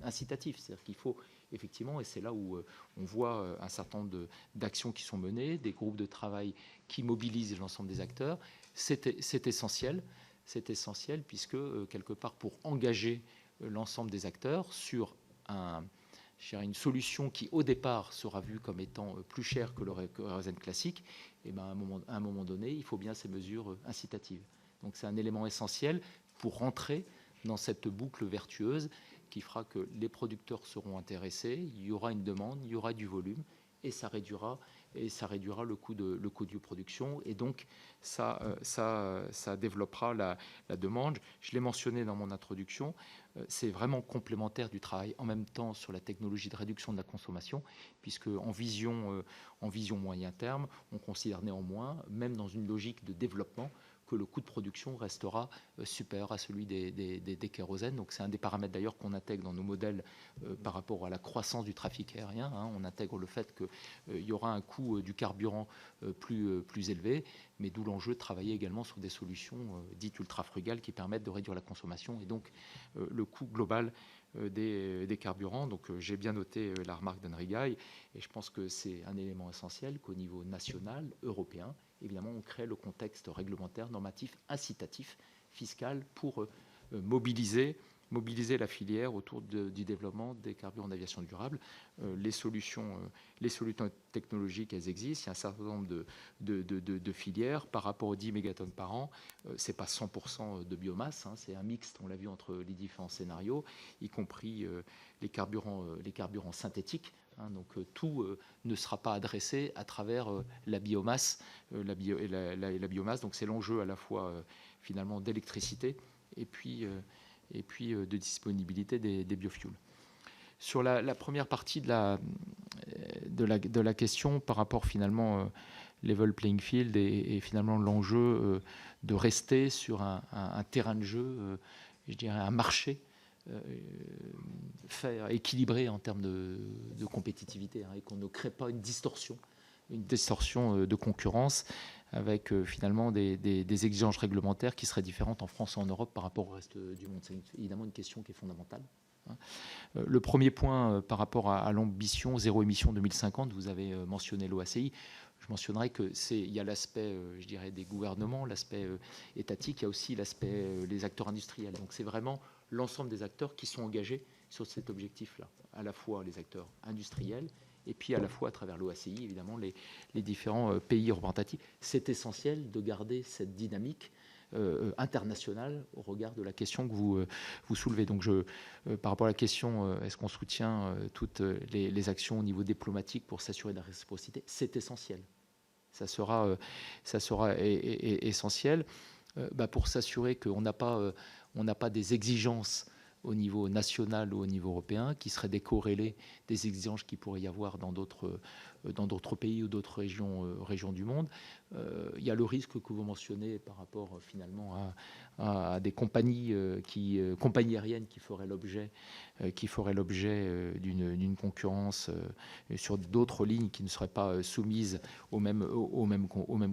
incitatif. C'est-à-dire qu'il faut effectivement, et c'est là où on voit un certain nombre d'actions qui sont menées, des groupes de travail qui mobilisent l'ensemble des acteurs. C'est essentiel. C'est essentiel puisque, quelque part, pour engager l'ensemble des acteurs sur une solution qui, au départ, sera vue comme étant plus chère que le kérosène classique, et à un moment donné, il faut bien ces mesures incitatives. Donc c'est un élément essentiel pour rentrer dans cette boucle vertueuse qui fera que les producteurs seront intéressés, il y aura une demande, il y aura du volume, et ça réduira et ça réduira le coût de production, et donc ça développera la demande. Je l'ai mentionné dans mon introduction, c'est vraiment complémentaire du travail en même temps sur la technologie de réduction de la consommation, puisque en vision moyen terme, on considère néanmoins, même dans une logique de développement, que le coût de production restera supérieur à celui des kérosènes. Donc c'est un des paramètres d'ailleurs qu'on intègre dans nos modèles par rapport à la croissance du trafic aérien. On intègre le fait qu'il y aura un coût du carburant plus élevé, mais d'où l'enjeu de travailler également sur des solutions dites ultra-frugales qui permettent de réduire la consommation et donc le coût global des carburants. Donc j'ai bien noté la remarque d'Enrigail, et je pense que c'est un élément essentiel qu'au niveau national, européen, évidemment, on crée le contexte réglementaire, normatif, incitatif, fiscal pour mobiliser la filière autour du développement des carburants d'aviation durable. Les solutions technologiques, elles existent. Il y a un certain nombre de filières. Par rapport aux 10 mégatonnes par an, ce n'est pas 100% de biomasse. C'est un mixte, on l'a vu, entre les différents scénarios, y compris les carburants synthétiques. Donc tout ne sera pas adressé à travers la biomasse, la biomasse. Donc c'est l'enjeu à la fois finalement d'électricité et puis de disponibilité des biofuels. Sur la première partie de la question par rapport finalement level playing field et finalement l'enjeu de rester sur un terrain de jeu, je dirais un marché équilibré en termes de compétitivité, et qu'on ne crée pas une distorsion de concurrence avec finalement des exigences réglementaires qui seraient différentes en France et en Europe par rapport au reste du monde. C'est évidemment une question qui est fondamentale. Le premier point par rapport à l'ambition zéro émission 2050, vous avez mentionné l'OACI. Je mentionnerai qu'il y a l'aspect, je dirais, des gouvernements, l'aspect étatique, il y a aussi l'aspect des acteurs industriels. Donc c'est vraiment l'ensemble des acteurs qui sont engagés sur cet objectif-là, à la fois les acteurs industriels et puis à la fois à travers l'OACI, évidemment, les différents pays représentatifs. C'est essentiel de garder cette dynamique internationale au regard de la question que vous soulevez. Donc par rapport à la question, est-ce qu'on soutient toutes les actions au niveau diplomatique pour s'assurer de la réciprocité? C'est essentiel. Ça sera essentiel pour s'assurer qu'on n'a pas des exigences au niveau national ou au niveau européen qui seraient décorrélées des exigences qu'il pourrait y avoir dans d'autres pays ou d'autres régions du monde. Il y a le risque que vous mentionnez par rapport finalement à des compagnies aériennes qui feraient l'objet d'une concurrence sur d'autres lignes qui ne seraient pas soumises aux mêmes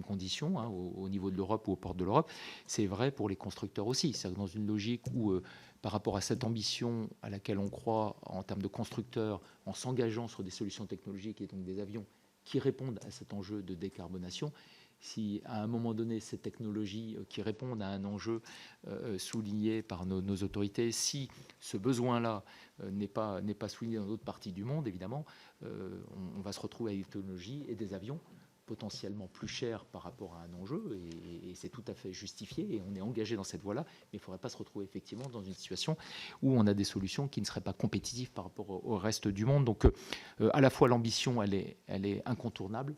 conditions au niveau de l'Europe ou aux portes de l'Europe. C'est vrai pour les constructeurs aussi. C'est dans une logique où par rapport à cette ambition à laquelle on croit en termes de constructeurs, en s'engageant sur des solutions technologiques et donc des avions qui répondent à cet enjeu de décarbonation, si à un moment donné ces technologies qui répondent à un enjeu souligné par nos autorités, si ce besoin-là n'est pas souligné dans d'autres parties du monde, évidemment, on va se retrouver avec des technologies et des avions potentiellement plus cher par rapport à un enjeu, et c'est tout à fait justifié, et on est engagé dans cette voie-là, mais il ne faudrait pas se retrouver effectivement dans une situation où on a des solutions qui ne seraient pas compétitives par rapport au reste du monde. Donc à la fois l'ambition, elle est incontournable,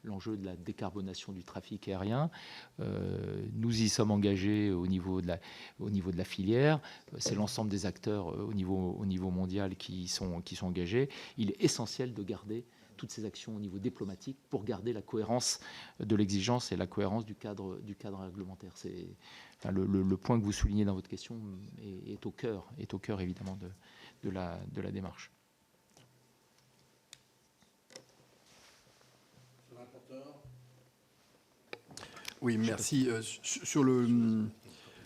l'enjeu de la décarbonation du trafic aérien. Nous y sommes engagés au niveau de la filière. C'est l'ensemble des acteurs au niveau mondial qui sont engagés. Il est essentiel de garder toutes ces actions au niveau diplomatique pour garder la cohérence de l'exigence et la cohérence du cadre réglementaire. C'est le point que vous soulignez dans votre question est au cœur évidemment de la démarche. Oui, merci. Sur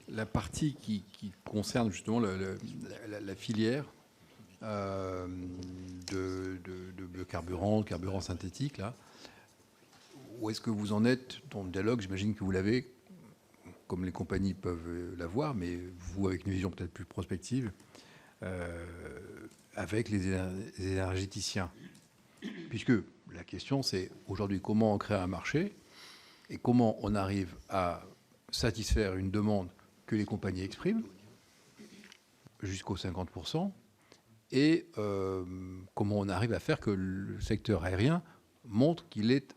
la partie qui concerne justement la filière de biocarburants, carburants synthétiques, là, où est-ce que vous en êtes dans le dialogue? J'imagine que vous l'avez, comme les compagnies peuvent l'avoir, mais vous, avec une vision peut-être plus prospective, avec les énergéticiens. Puisque la question, c'est aujourd'hui comment on crée un marché et comment on arrive à satisfaire une demande que les compagnies expriment jusqu'aux 50%, et comment on arrive à faire que le secteur aérien montre qu'il est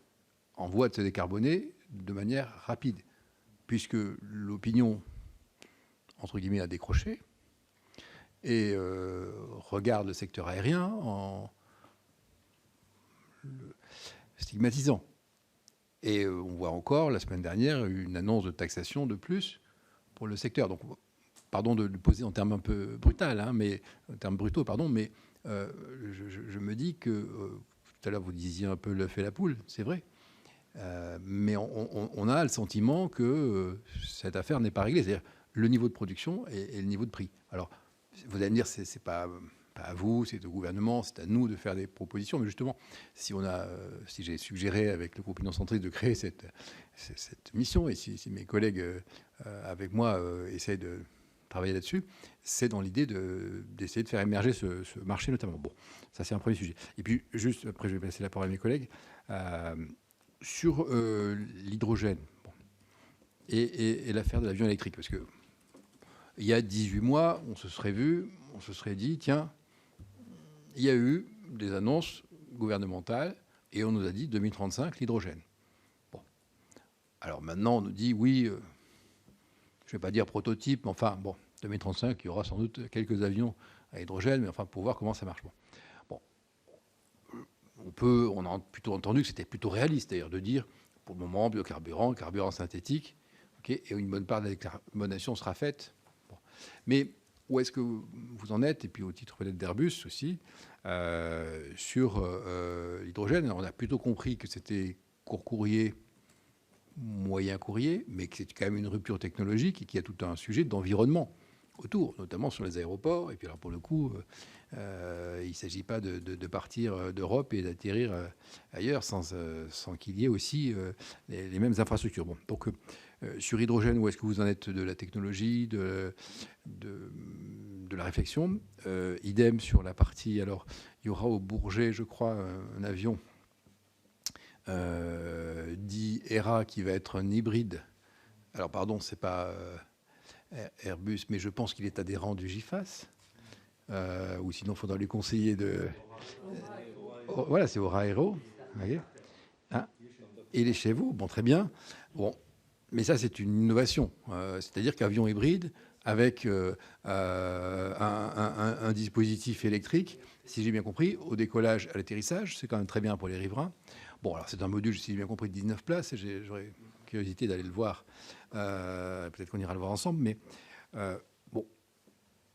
en voie de se décarboner de manière rapide, puisque l'opinion, entre guillemets, a décroché et regarde le secteur aérien en le stigmatisant. Et on voit encore, la semaine dernière, une annonce de taxation de plus pour le secteur. Donc, pardon de le poser en termes un peu brutaux, mais je me dis que, tout à l'heure vous disiez un peu l'œuf et la poule, c'est vrai, mais on a le sentiment que cette affaire n'est pas réglée, c'est-à-dire le niveau de production et le niveau de prix. Alors, vous allez me dire, c'est pas à vous, c'est au gouvernement, c'est à nous de faire des propositions, mais justement, si j'ai suggéré avec le groupe Union Centriste de créer cette mission, et si mes collègues avec moi essayent de travailler là-dessus, c'est dans l'idée d'essayer de faire émerger ce marché notamment. Bon, ça c'est un premier sujet. Et puis juste, après je vais passer la parole à mes collègues, sur l'hydrogène et l'affaire de l'avion électrique, parce que il y a 18 mois, on se serait dit, tiens, il y a eu des annonces gouvernementales et on nous a dit 2035, l'hydrogène. Bon. Alors maintenant, on nous dit, oui, je ne vais pas dire prototype, mais enfin, bon, 2035, il y aura sans doute quelques avions à hydrogène, mais enfin, pour voir comment ça marche. Bon. On a plutôt entendu que c'était plutôt réaliste, d'ailleurs, de dire, pour le moment, biocarburant, carburant synthétique, okay, et une bonne part de la décarbonation sera faite. Bon. Mais où est-ce que vous en êtes, et puis au titre peut-être d'Airbus aussi, sur l'hydrogène? On a plutôt compris que c'était court courrier, moyen courrier, mais que c'est quand même une rupture technologique et qu'il y a tout un sujet d'environnement autour, notamment sur les aéroports. Et puis alors pour le coup, il ne s'agit pas de partir d'Europe et d'atterrir ailleurs sans qu'il y ait aussi les mêmes infrastructures. Bon, donc sur hydrogène, où est-ce que vous en êtes de la technologie, de la réflexion? Idem sur la partie, alors il y aura au Bourget, je crois, un avion dit ERA qui va être un hybride. Alors pardon, c'est pas Airbus, mais je pense qu'il est adhérent du GIFAS, ou sinon il faudra lui conseiller de... voilà, c'est Aura Aero. Okay. Hein, et il est chez vous, bon, très bien. Bon, mais ça, c'est une innovation. C'est-à-dire qu'avion hybride, avec un dispositif électrique, si j'ai bien compris, au décollage, à l'atterrissage, c'est quand même très bien pour les riverains. Bon, alors c'est un module, si j'ai bien compris, de 19 places, et j'aurais curiosité d'aller le voir. Peut-être qu'on ira le voir ensemble, mais bon.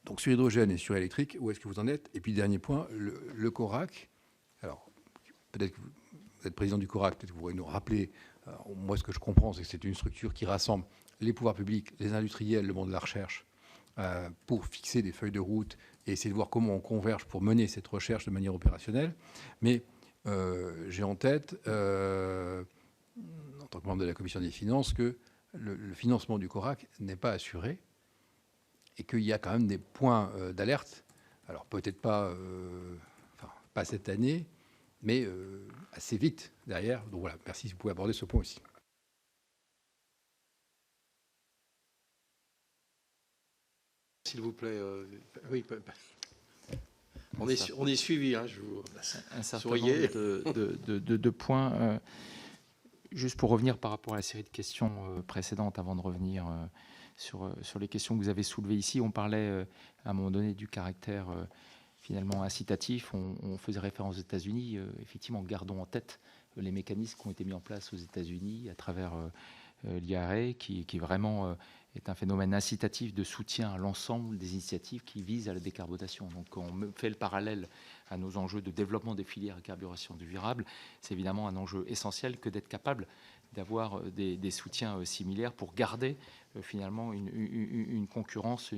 Donc sur hydrogène et sur électrique, où est-ce que vous en êtes? Et puis dernier point, le CORAC. Alors, peut-être que vous êtes président du CORAC, peut-être que vous pourrez nous rappeler. Moi, ce que je comprends, c'est que c'est une structure qui rassemble les pouvoirs publics, les industriels, le monde de la recherche, pour fixer des feuilles de route et essayer de voir comment on converge pour mener cette recherche de manière opérationnelle. Mais j'ai en tête, en tant que membre de la Commission des finances, que le financement du CORAC n'est pas assuré et qu'il y a quand même des points d'alerte. Alors peut-être pas, pas cette année, mais assez vite derrière. Donc voilà, merci si vous pouvez aborder ce point aussi. S'il vous plaît, oui. On est suivi, hein, je vous... Un certain nombre de points. Juste pour revenir par rapport à la série de questions précédentes, avant de revenir sur les questions que vous avez soulevées ici, on parlait à un moment donné du caractère finalement incitatif. On faisait référence aux États-Unis. Effectivement, gardons en tête les mécanismes qui ont été mis en place aux États-Unis à travers l'IRA, qui vraiment est un phénomène incitatif de soutien à l'ensemble des initiatives qui visent à la décarbonation. Donc on fait le parallèle à nos enjeux de développement des filières à carburation durable. C'est évidemment un enjeu essentiel que d'être capable d'avoir des soutiens similaires pour garder finalement une concurrence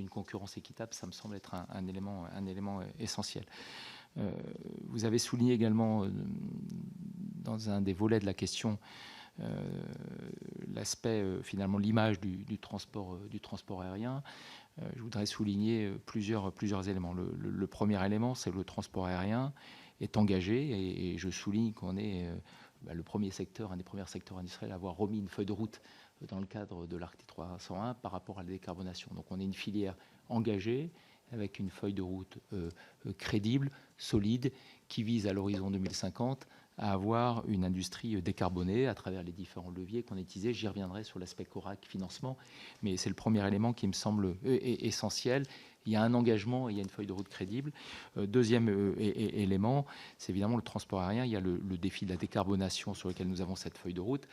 équitable. Ça me semble être un élément essentiel. Vous avez souligné également dans un des volets de la question l'aspect, finalement, l'image du transport aérien. Je voudrais souligner plusieurs éléments. Le premier élément, c'est que le transport aérien est engagé, et je souligne qu'on est un des premiers secteurs industriels à avoir remis une feuille de route dans le cadre de l'Arctique 301 par rapport à la décarbonation. Donc on est une filière engagée, avec une feuille de route crédible, solide, qui vise à l'horizon 2050 à avoir une industrie décarbonée à travers les différents leviers qu'on a utilisés. J'y reviendrai sur l'aspect CORAC financement, mais c'est le premier élément qui me semble essentiel. Il y a un engagement et il y a une feuille de route crédible. Deuxième élément, c'est évidemment le transport aérien. Il y a le défi de la décarbonation sur lequel nous avons cette feuille de route.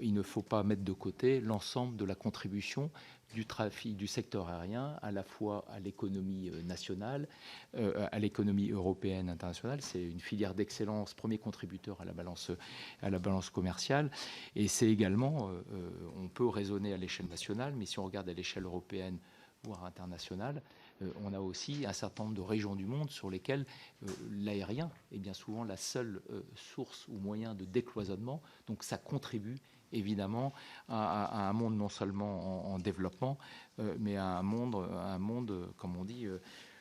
Il ne faut pas mettre de côté l'ensemble de la contribution du trafic du secteur aérien, à la fois à l'économie nationale, à l'économie européenne, internationale. C'est une filière d'excellence, premier contributeur à la balance commerciale. Et c'est également, on peut raisonner à l'échelle nationale, mais si on regarde à l'échelle européenne, voire internationale, on a aussi un certain nombre de régions du monde sur lesquelles l'aérien est bien souvent la seule source ou moyen de décloisonnement. Donc ça contribue évidemment à un monde non seulement en développement, mais à un monde, comme on dit,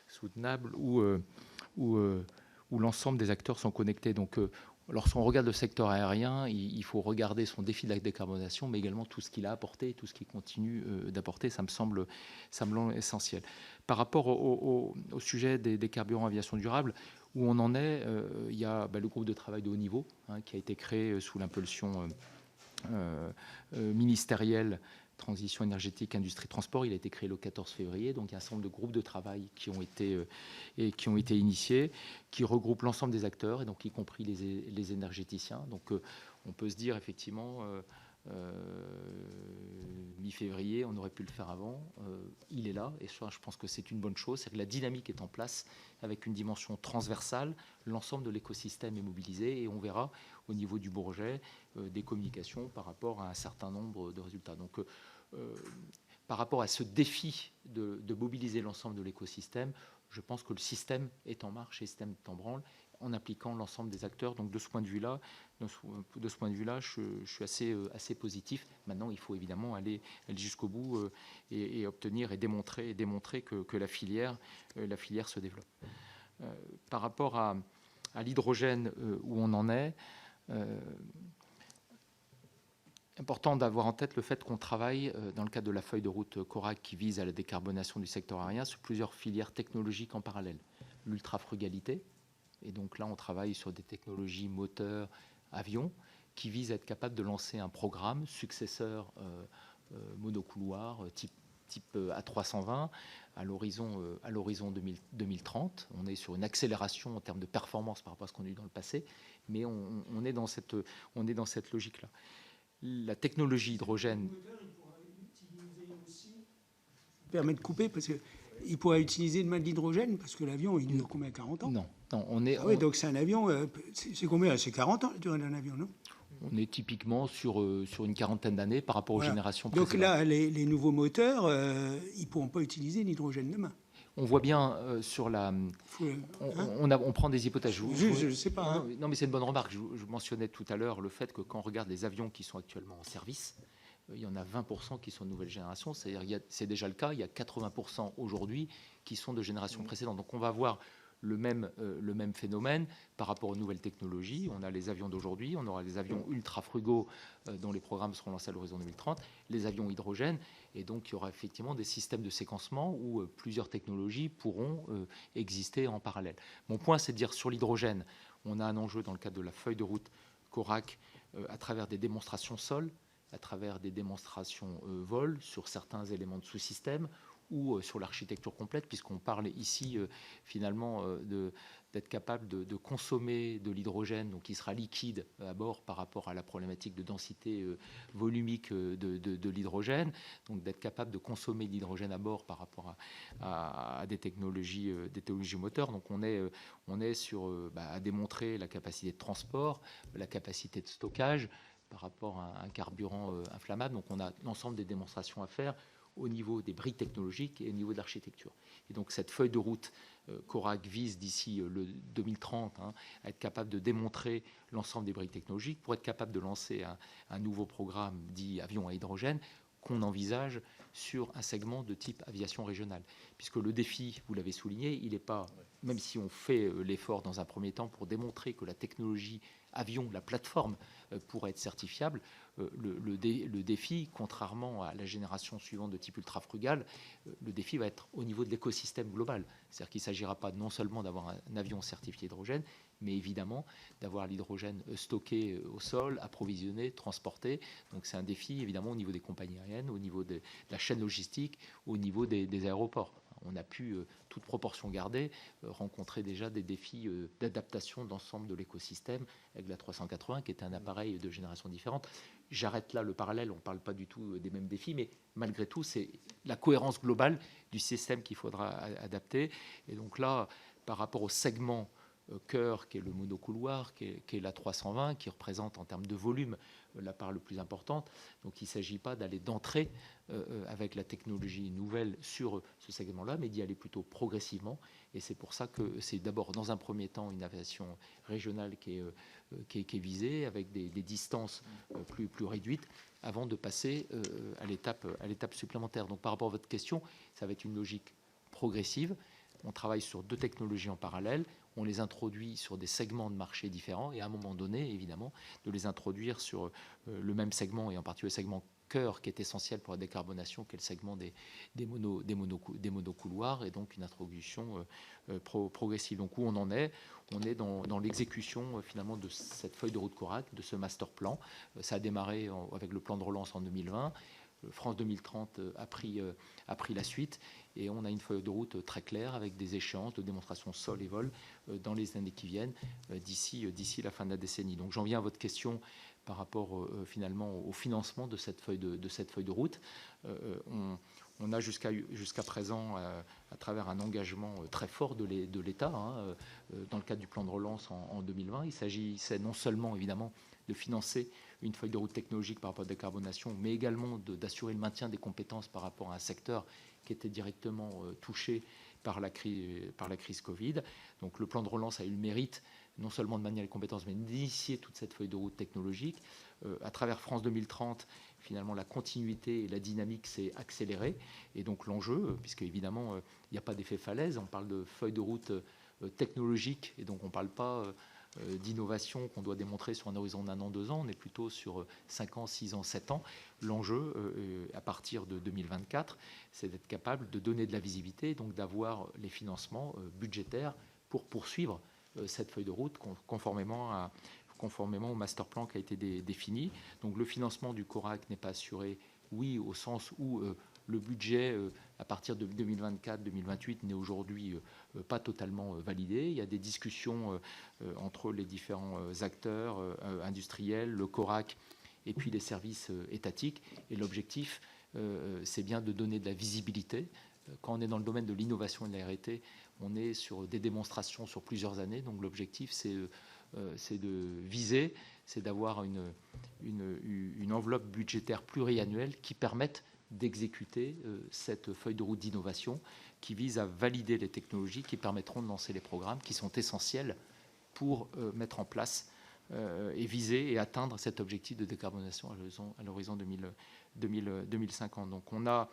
soutenable, où l'ensemble des acteurs sont connectés. Donc, lorsqu'on regarde le secteur aérien, il faut regarder son défi de la décarbonation, mais également tout ce qu'il a apporté, tout ce qu'il continue d'apporter. Ça me semble essentiel. Par rapport au sujet des carburants aviation durable, où on en est, il y a le groupe de travail de haut niveau qui a été créé sous l'impulsion ministérielle transition énergétique, industrie, transport. Il a été créé le 14 février. Donc, il y a un certain nombre de groupes de travail qui ont été initiés, qui regroupent l'ensemble des acteurs, et donc y compris les énergéticiens. Donc, on peut se dire effectivement, mi-février, on aurait pu le faire avant. Il est là, et ça, je pense que c'est une bonne chose. C'est que la dynamique est en place avec une dimension transversale. L'ensemble de l'écosystème est mobilisé, et on verra au niveau du Bourget des communications par rapport à un certain nombre de résultats. Donc, par rapport à ce défi de mobiliser l'ensemble de l'écosystème, je pense que le système est en marche et le système est en branle en impliquant l'ensemble des acteurs. Donc, de ce point de vue-là, je suis assez positif. Maintenant, il faut évidemment aller jusqu'au bout et obtenir et démontrer que la filière se développe. Par rapport à l'hydrogène, où on en est, important d'avoir en tête le fait qu'on travaille dans le cadre de la feuille de route CORAC qui vise à la décarbonation du secteur aérien sur plusieurs filières technologiques en parallèle. L'ultra-frugalité, et donc là on travaille sur des technologies moteurs, avions, qui visent à être capables de lancer un programme successeur monocouloir type A320 à l'horizon 2030. On est sur une accélération en termes de performance par rapport à ce qu'on a eu dans le passé, mais on est dans cette logique-là. La technologie hydrogène. Permet de couper parce qu'il pourrait utiliser le mât d'hydrogène parce que l'avion, il dure combien, 40 ans? Non, on est. Ah oui, donc c'est un avion, c'est combien? C'est 40 ans la durée d'un avion, non? On est typiquement sur une quarantaine d'années par rapport aux générations précédentes. Donc là, les nouveaux moteurs, ils ne pourront pas utiliser l'hydrogène demain. On voit bien sur la... on prend des hypothèses. Je ne sais pas. Non, mais c'est une bonne remarque. Je mentionnais tout à l'heure le fait que quand on regarde les avions qui sont actuellement en service, il y en a 20% qui sont de nouvelle génération. C'est-à-dire c'est déjà le cas. Il y a 80% aujourd'hui qui sont de génération précédente. Donc on va voir le même phénomène par rapport aux nouvelles technologies. On a les avions d'aujourd'hui, on aura les avions ultra-frugaux dont les programmes seront lancés à l'horizon 2030, les avions hydrogène, et donc il y aura effectivement des systèmes de séquencement où plusieurs technologies pourront exister en parallèle. Mon point, c'est de dire sur l'hydrogène, on a un enjeu dans le cadre de la feuille de route CORAC à travers des démonstrations sol, à travers des démonstrations vol sur certains éléments de sous-système, ou sur l'architecture complète, puisqu'on parle ici finalement d'être capable de consommer de l'hydrogène, donc qui sera liquide à bord par rapport à la problématique de densité volumique de l'hydrogène, donc d'être capable de consommer de l'hydrogène à bord par rapport à des technologies moteurs. Donc on est sur à démontrer la capacité de transport, la capacité de stockage par rapport à un carburant inflammable. Donc on a l'ensemble des démonstrations à faire au niveau des briques technologiques et au niveau de l'architecture. Et donc cette feuille de route CORAC vise d'ici le 2030 à être capable de démontrer l'ensemble des briques technologiques pour être capable de lancer un nouveau programme dit avion à hydrogène qu'on envisage sur un segment de type aviation régionale. Puisque le défi, vous l'avez souligné, il n'est pas, même si on fait l'effort dans un premier temps pour démontrer que la technologie avion, la plateforme, pour être certifiable. Le défi, contrairement à la génération suivante de type ultra-frugal, le défi va être au niveau de l'écosystème global. C'est-à-dire qu'il ne s'agira pas non seulement d'avoir un avion certifié hydrogène, mais évidemment d'avoir l'hydrogène stocké au sol, approvisionné, transporté. Donc c'est un défi évidemment au niveau des compagnies aériennes, au niveau de la chaîne logistique, au niveau des aéroports. On a pu, toute proportion gardée, rencontrer déjà des défis d'adaptation d'ensemble de l'écosystème avec la 380 qui était un appareil de génération différente. J'arrête là le parallèle, on ne parle pas du tout des mêmes défis, mais malgré tout, c'est la cohérence globale du système qu'il faudra adapter. Et donc là, par rapport au segment cœur, qui est le monocouloir, qui est la 320, qui représente en termes de volume la part le plus importante. Donc il ne s'agit pas d'aller d'entrée avec la technologie nouvelle sur ce segment-là, mais d'y aller plutôt progressivement. Et c'est pour ça que c'est d'abord, dans un premier temps, une aviation régionale qui est visée, avec des distances plus réduites, avant de passer à l'étape supplémentaire. Donc par rapport à votre question, ça va être une logique progressive. On travaille sur 2 technologies en parallèle, on les introduit sur des segments de marché différents et à un moment donné, évidemment, de les introduire sur le même segment et en particulier le segment cœur qui est essentiel pour la décarbonation, qui est le segment des monocouloirs et donc une introduction progressive. Donc où on en est? On est dans l'exécution finalement de cette feuille de route Corac, de ce master plan. Ça a démarré avec le plan de relance en 2020. France 2030 a pris la suite et on a une feuille de route très claire avec des échéances de démonstration sol et vol dans les années qui viennent d'ici la fin de la décennie. Donc j'en viens à votre question par rapport finalement au financement de cette feuille de route. On a jusqu'à présent, à travers un engagement très fort de l'État, dans le cadre du plan de relance en 2020, il s'agissait non seulement évidemment de financer une feuille de route technologique par rapport à la décarbonation, mais également d'assurer le maintien des compétences par rapport à un secteur qui était directement touché par la crise Covid. Donc le plan de relance a eu le mérite non seulement de manier les compétences, mais d'initier toute cette feuille de route technologique. À travers France 2030, finalement, la continuité et la dynamique s'est accélérée. Et donc l'enjeu, puisque évidemment, il n'y a pas d'effet falaise, on parle de feuille de route technologique, et donc on ne parle pas d'innovation qu'on doit démontrer sur un horizon d'1 an, 2 ans, on est plutôt sur 5 ans, 6 ans, 7 ans. L'enjeu, à partir de 2024, c'est d'être capable de donner de la visibilité, donc d'avoir les financements budgétaires pour poursuivre cette feuille de route conformément au master plan qui a été défini. Donc le financement du Corac n'est pas assuré, oui, au sens où le budget à partir de 2024-2028 n'est aujourd'hui pas totalement validé. Il y a des discussions entre les différents acteurs industriels, le Corac et puis les services étatiques. Et l'objectif, c'est bien de donner de la visibilité. Quand on est dans le domaine de l'innovation et de la R&D, on est sur des démonstrations sur plusieurs années. Donc l'objectif, c'est de viser, c'est d'avoir une enveloppe budgétaire pluriannuelle qui permette d'exécuter cette feuille de route d'innovation qui vise à valider les technologies qui permettront de lancer les programmes qui sont essentiels pour mettre en place et viser et atteindre cet objectif de décarbonation à l'horizon 2050. Donc on a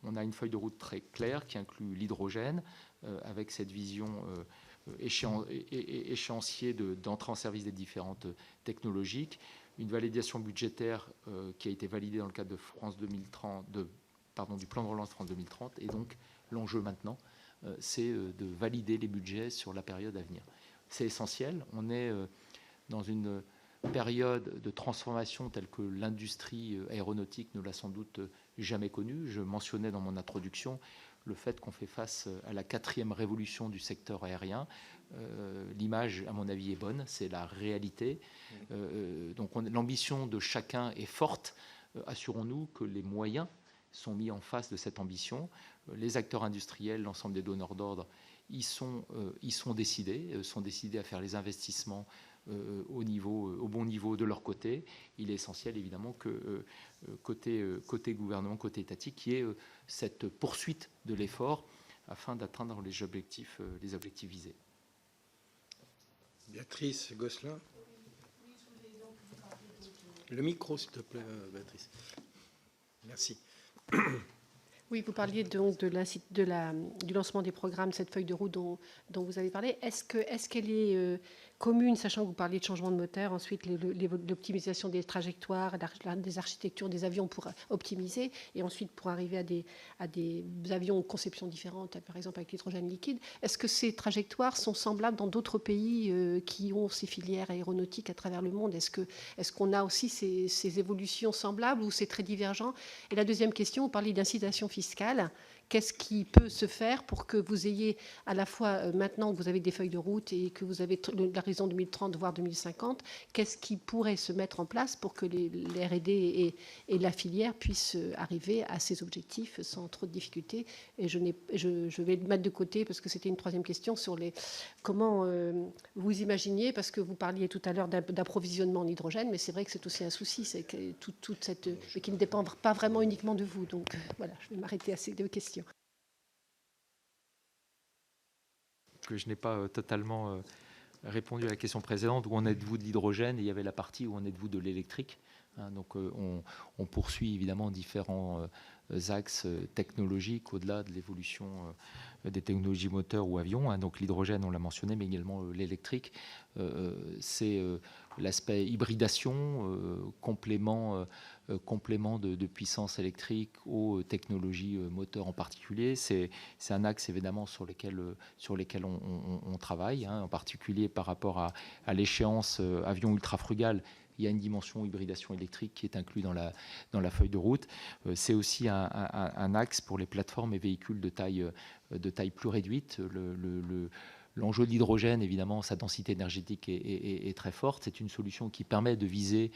une feuille de route très claire qui inclut l'hydrogène avec cette vision échéancier d'entrée en service des différentes technologies, une validation budgétaire qui a été validée dans le cadre de France 2030, du plan de relance France 2030, et donc l'enjeu maintenant, c'est de valider les budgets sur la période à venir. C'est essentiel. On est dans une période de transformation telle que l'industrie aéronautique ne l'a sans doute jamais connue. Je mentionnais dans mon introduction le fait qu'on fait face à la 4e révolution du secteur aérien. L'image, à mon avis, est bonne, c'est la réalité. Donc l'ambition de chacun est forte. Assurons-nous que les moyens sont mis en face de cette ambition. Les acteurs industriels, l'ensemble des donneurs d'ordre, ils sont décidés à faire les investissements au bon niveau de leur côté. Il est essentiel évidemment que côté gouvernement, côté étatique, qu'il y ait cette poursuite de l'effort afin d'atteindre les objectifs visés. Béatrice Gosselin. Le micro, s'il te plaît, Béatrice. Merci. Oui, vous parliez donc du lancement des programmes, cette feuille de route dont vous avez parlé. Est-ce qu'elle est commune, sachant que vous parliez de changement de moteur, ensuite l'optimisation des trajectoires, des architectures des avions pour optimiser, et ensuite pour arriver à des avions aux conceptions différentes, par exemple avec l'hydrogène liquide. Est-ce que ces trajectoires sont semblables dans d'autres pays qui ont ces filières aéronautiques à travers le monde? Est-ce qu'on a aussi ces évolutions semblables ou c'est très divergent? Et la deuxième question, vous parlez d'incitation fiscale. Qu'est-ce qui peut se faire pour que vous ayez à la fois, maintenant que vous avez des feuilles de route et que vous avez l'horizon 2030, voire 2050, qu'est-ce qui pourrait se mettre en place pour que les R&D et la filière puissent arriver à ces objectifs sans trop de difficultés? Et je vais le mettre de côté parce que c'était une troisième question sur comment vous imaginiez, parce que vous parliez tout à l'heure d'approvisionnement en hydrogène, mais c'est vrai que c'est aussi un souci, c'est que toute cette, mais qui ne dépend pas vraiment uniquement de vous. Donc voilà, je vais m'arrêter à ces deux questions. Que je n'ai pas totalement répondu à la question précédente, où en êtes-vous de l'hydrogène, et il y avait la partie où en êtes-vous de l'électrique. Donc on poursuit évidemment différents axes technologiques au-delà de l'évolution des technologies moteurs ou avions. Donc l'hydrogène, on l'a mentionné, mais également l'électrique. C'est l'aspect hybridation, complément de puissance électrique aux technologies moteurs en particulier. C'est un axe évidemment sur lequel on travaille, en particulier par rapport à l'échéance avion ultra frugal. Il y a une dimension hybridation électrique qui est inclue dans la feuille de route. C'est aussi un axe pour les plateformes et véhicules de taille plus réduite. L'enjeu de l'hydrogène, évidemment, sa densité énergétique est très forte. C'est une solution qui permet de viser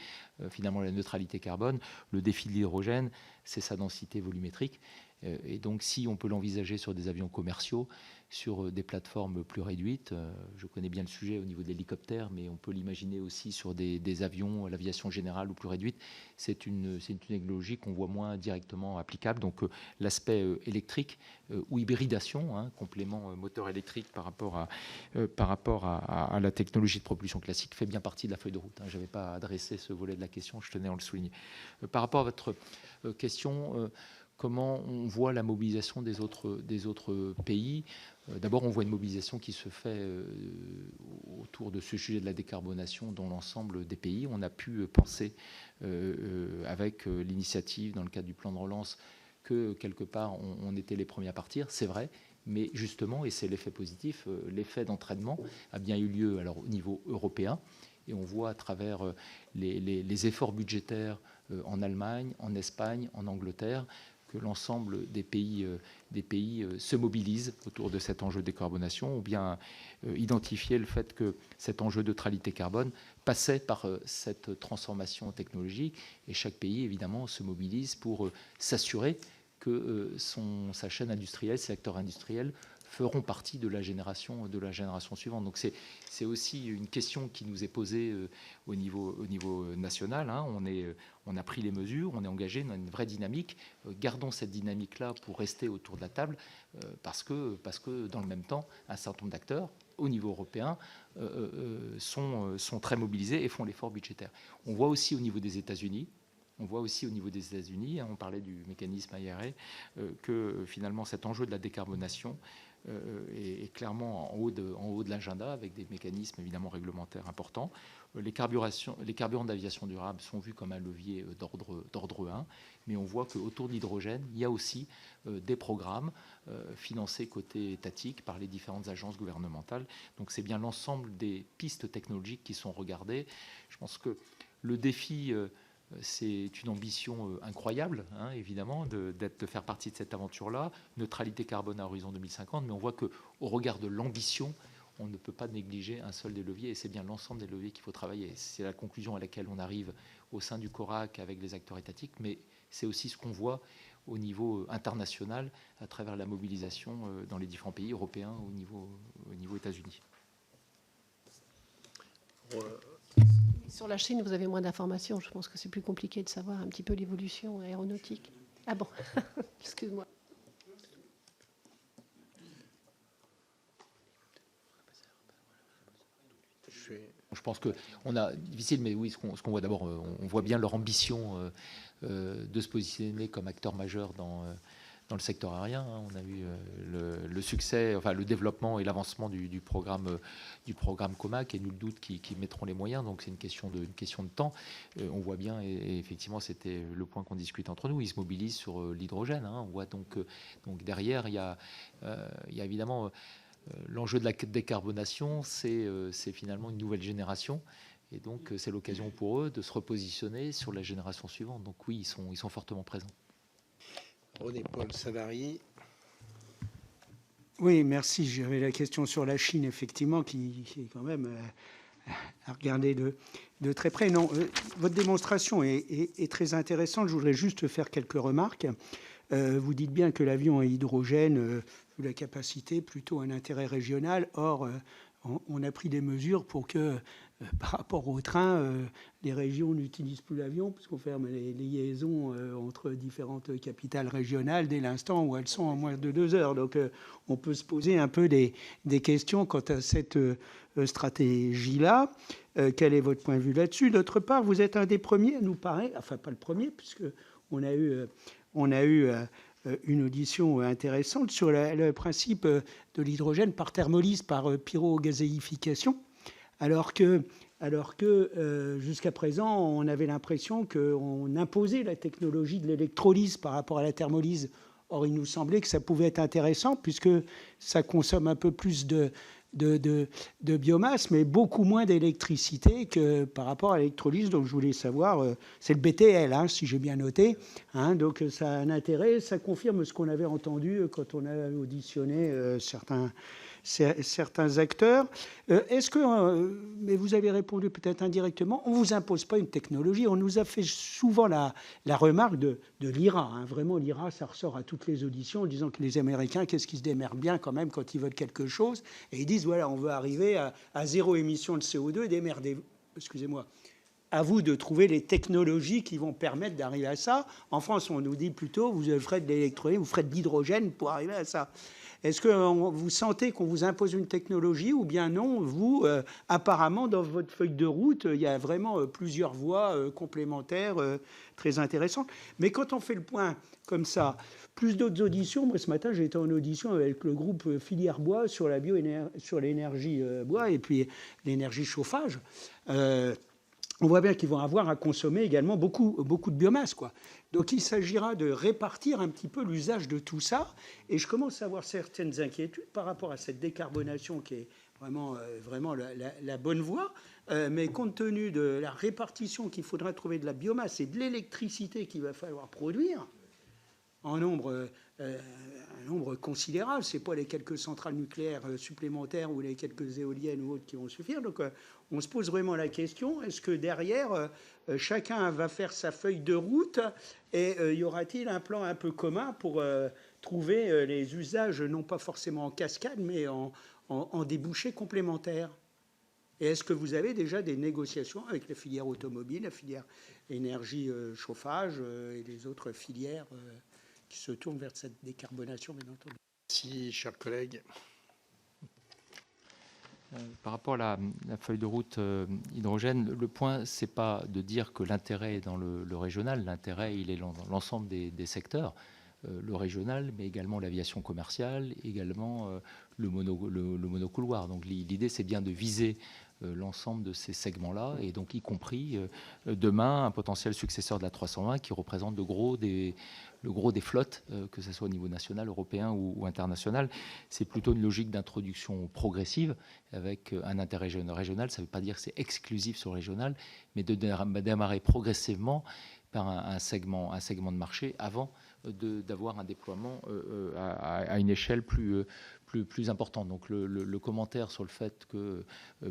finalement la neutralité carbone. Le défi de l'hydrogène, c'est sa densité volumétrique. Et donc, si on peut l'envisager sur des avions commerciaux, sur des plateformes plus réduites, je connais bien le sujet au niveau de l'hélicoptère, mais on peut l'imaginer aussi sur des avions, l'aviation générale ou plus réduite. C'est une technologie qu'on voit moins directement applicable. Donc, l'aspect électrique ou hybridation, complément moteur électrique par rapport à la technologie de propulsion classique, fait bien partie de la feuille de route. Je n'avais pas adressé ce volet de la question, je tenais à le souligner. Par rapport à votre question, comment on voit la mobilisation des autres pays? D'abord, on voit une mobilisation qui se fait autour de ce sujet de la décarbonation dans l'ensemble des pays. On a pu penser, avec l'initiative dans le cadre du plan de relance, que quelque part, on était les premiers à partir. C'est vrai, mais justement, et c'est l'effet positif, l'effet d'entraînement a bien eu lieu alors, au niveau européen. Et on voit à travers les efforts budgétaires en Allemagne, en Espagne, en Angleterre, que l'ensemble des pays se mobilisent autour de cet enjeu de décarbonation, ou bien identifier le fait que cet enjeu de neutralité carbone passait par cette transformation technologique, et chaque pays, évidemment, se mobilise pour s'assurer que sa chaîne industrielle, ses acteurs industriels feront partie de la génération suivante. Donc c'est aussi une question qui nous est posée au niveau national. On a pris les mesures, on est engagé dans une vraie dynamique. Gardons cette dynamique-là pour rester autour de la table, parce que dans le même temps, un certain nombre d'acteurs au niveau européen sont très mobilisés et font l'effort budgétaire. On voit aussi au niveau des États-Unis. On parlait du mécanisme IRA, que finalement cet enjeu de la décarbonation est clairement en haut de l'agenda, avec des mécanismes évidemment réglementaires importants. Les carburants d'aviation durable sont vus comme un levier d'ordre 1, mais on voit qu'autour de l'hydrogène, il y a aussi des programmes financés côté étatique par les différentes agences gouvernementales. Donc c'est bien l'ensemble des pistes technologiques qui sont regardées. Je pense que le défi... c'est une ambition incroyable, évidemment, de faire partie de cette aventure-là. Neutralité carbone à horizon 2050, mais on voit qu'au regard de l'ambition, on ne peut pas négliger un seul des leviers, et c'est bien l'ensemble des leviers qu'il faut travailler. C'est la conclusion à laquelle on arrive au sein du CORAC avec les acteurs étatiques, mais c'est aussi ce qu'on voit au niveau international à travers la mobilisation dans les différents pays européens, au niveau États-Unis. Sur la Chine, vous avez moins d'informations. Je pense que c'est plus compliqué de savoir un petit peu l'évolution aéronautique. Ah bon, excuse-moi. Je pense qu'on a difficile, mais oui, ce qu'on voit d'abord, on voit bien leur ambition de se positionner comme acteur majeur dans le secteur aérien. On a vu le succès, enfin le développement et l'avancement du programme COMAC, et nul doute qu'ils mettront les moyens. Donc c'est une question de temps. On voit bien, et effectivement c'était le point qu'on discute entre nous, ils se mobilisent sur l'hydrogène. On voit donc derrière, il y a évidemment l'enjeu de la décarbonation, c'est finalement une nouvelle génération. Et donc, c'est l'occasion pour eux de se repositionner sur la génération suivante. Donc oui, ils sont fortement présents. René-Paul Savary. Oui, merci. J'avais la question sur la Chine, effectivement, qui est quand même à regarder de très près. Non, votre démonstration est très intéressante. Je voudrais juste faire quelques remarques. Vous dites bien que l'avion à hydrogène, la capacité, plutôt un intérêt régional. Or, on a pris des mesures pour que, par rapport au train, les régions n'utilisent plus l'avion, puisqu'on ferme les liaisons entre différentes capitales régionales dès l'instant où elles sont en moins de 2 heures. Donc, on peut se poser un peu des questions quant à cette stratégie-là. Quel est votre point de vue là-dessus? D'autre part, vous êtes un des premiers, nous paraît, enfin pas le premier, puisqu'on a eu une audition intéressante sur le principe de l'hydrogène par thermolyse, par pyrogazéification, alors que jusqu'à présent, on avait l'impression qu'on imposait la technologie de l'électrolyse par rapport à la thermolyse. Or, il nous semblait que ça pouvait être intéressant, puisque ça consomme un peu plus de biomasse, mais beaucoup moins d'électricité que par rapport à l'électrolyse. Donc je voulais savoir, c'est le BTL, si j'ai bien noté, donc ça a un intérêt, ça confirme ce qu'on avait entendu quand on a auditionné certains acteurs. Est-ce que, mais vous avez répondu peut-être indirectement, on ne vous impose pas une technologie. On nous a fait souvent la remarque de l'IRA. Vraiment, l'IRA, ça ressort à toutes les auditions en disant que les Américains, qu'est-ce qu'ils se démerdent bien quand même quand ils veulent quelque chose. Et ils disent, voilà, on veut arriver à zéro émission de CO2, démerdez-vous. Excusez-moi. À vous de trouver les technologies qui vont permettre d'arriver à ça. En France, on nous dit plutôt, vous ferez de l'électrolyse, vous ferez de l'hydrogène pour arriver à ça. Est-ce que vous sentez qu'on vous impose une technologie ou bien non? Vous, apparemment, dans votre feuille de route, il y a vraiment plusieurs voies complémentaires très intéressantes. Mais quand on fait le point comme ça, plus d'autres auditions. Moi, ce matin, j'ai été en audition avec le groupe Filière Bois sur sur l'énergie bois et puis l'énergie chauffage. On voit bien qu'ils vont avoir à consommer également beaucoup de biomasse, quoi. Donc, il s'agira de répartir un petit peu l'usage de tout ça. Et je commence à avoir certaines inquiétudes par rapport à cette décarbonation qui est vraiment la bonne voie. Mais compte tenu de la répartition qu'il faudra trouver de la biomasse et de l'électricité qu'il va falloir produire en nombre considérable, ce n'est pas les quelques centrales nucléaires supplémentaires ou les quelques éoliennes ou autres qui vont suffire. Donc, on se pose vraiment la question, est-ce que derrière, chacun va faire sa feuille de route et y aura-t-il un plan un peu commun pour trouver les usages, non pas forcément en cascade, mais en débouchés complémentaires? Et est-ce que vous avez déjà des négociations avec la filière automobile, la filière énergie chauffage et les autres filières qui se tournent vers cette décarbonation, bien entendu? Merci, chers collègues. Par rapport à la feuille de route hydrogène, le point, c'est pas de dire que l'intérêt est dans le régional. L'intérêt, il est dans l'ensemble des secteurs. Le régional, mais également l'aviation commerciale, également le monocouloir. Donc l'idée, c'est bien de viser l'ensemble de ces segments-là, et donc y compris demain un potentiel successeur de la 320 qui représente le gros des flottes, que ce soit au niveau national, européen ou international. C'est plutôt une logique d'introduction progressive avec un intérêt régional. Ça ne veut pas dire que c'est exclusif sur le régional, mais de démarrer progressivement par un segment de marché avant d'avoir un déploiement à une échelle plus importante. Donc le commentaire sur le fait que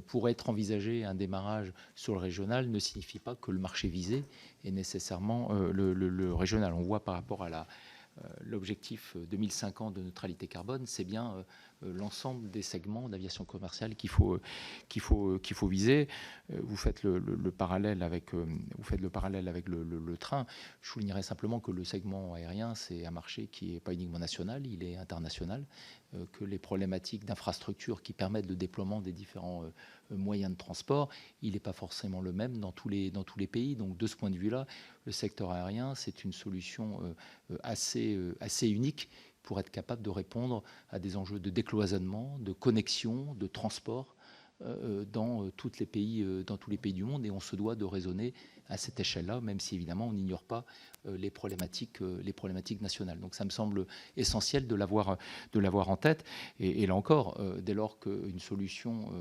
pourrait être envisagé un démarrage sur le régional ne signifie pas que le marché visé est nécessairement le régional. On voit par rapport à l'objectif 2050 de neutralité carbone, c'est bien l'ensemble des segments d'aviation commerciale qu'il faut viser. Vous faites le parallèle avec le train. Je soulignerai simplement que le segment aérien, c'est un marché qui n'est pas uniquement national, il est international, que les problématiques d'infrastructure qui permettent le déploiement des différents moyens de transport, il n'est pas forcément le même dans tous les pays. Donc de ce point de vue-là, le secteur aérien, c'est une solution assez unique pour être capable de répondre à des enjeux de décloisonnement, de connexion, de transport dans tous les pays du monde. Et on se doit de raisonner à cette échelle-là, même si évidemment on n'ignore pas les problématiques nationales. Donc ça me semble essentiel de l'avoir en tête. Et là encore, dès lors qu'une solution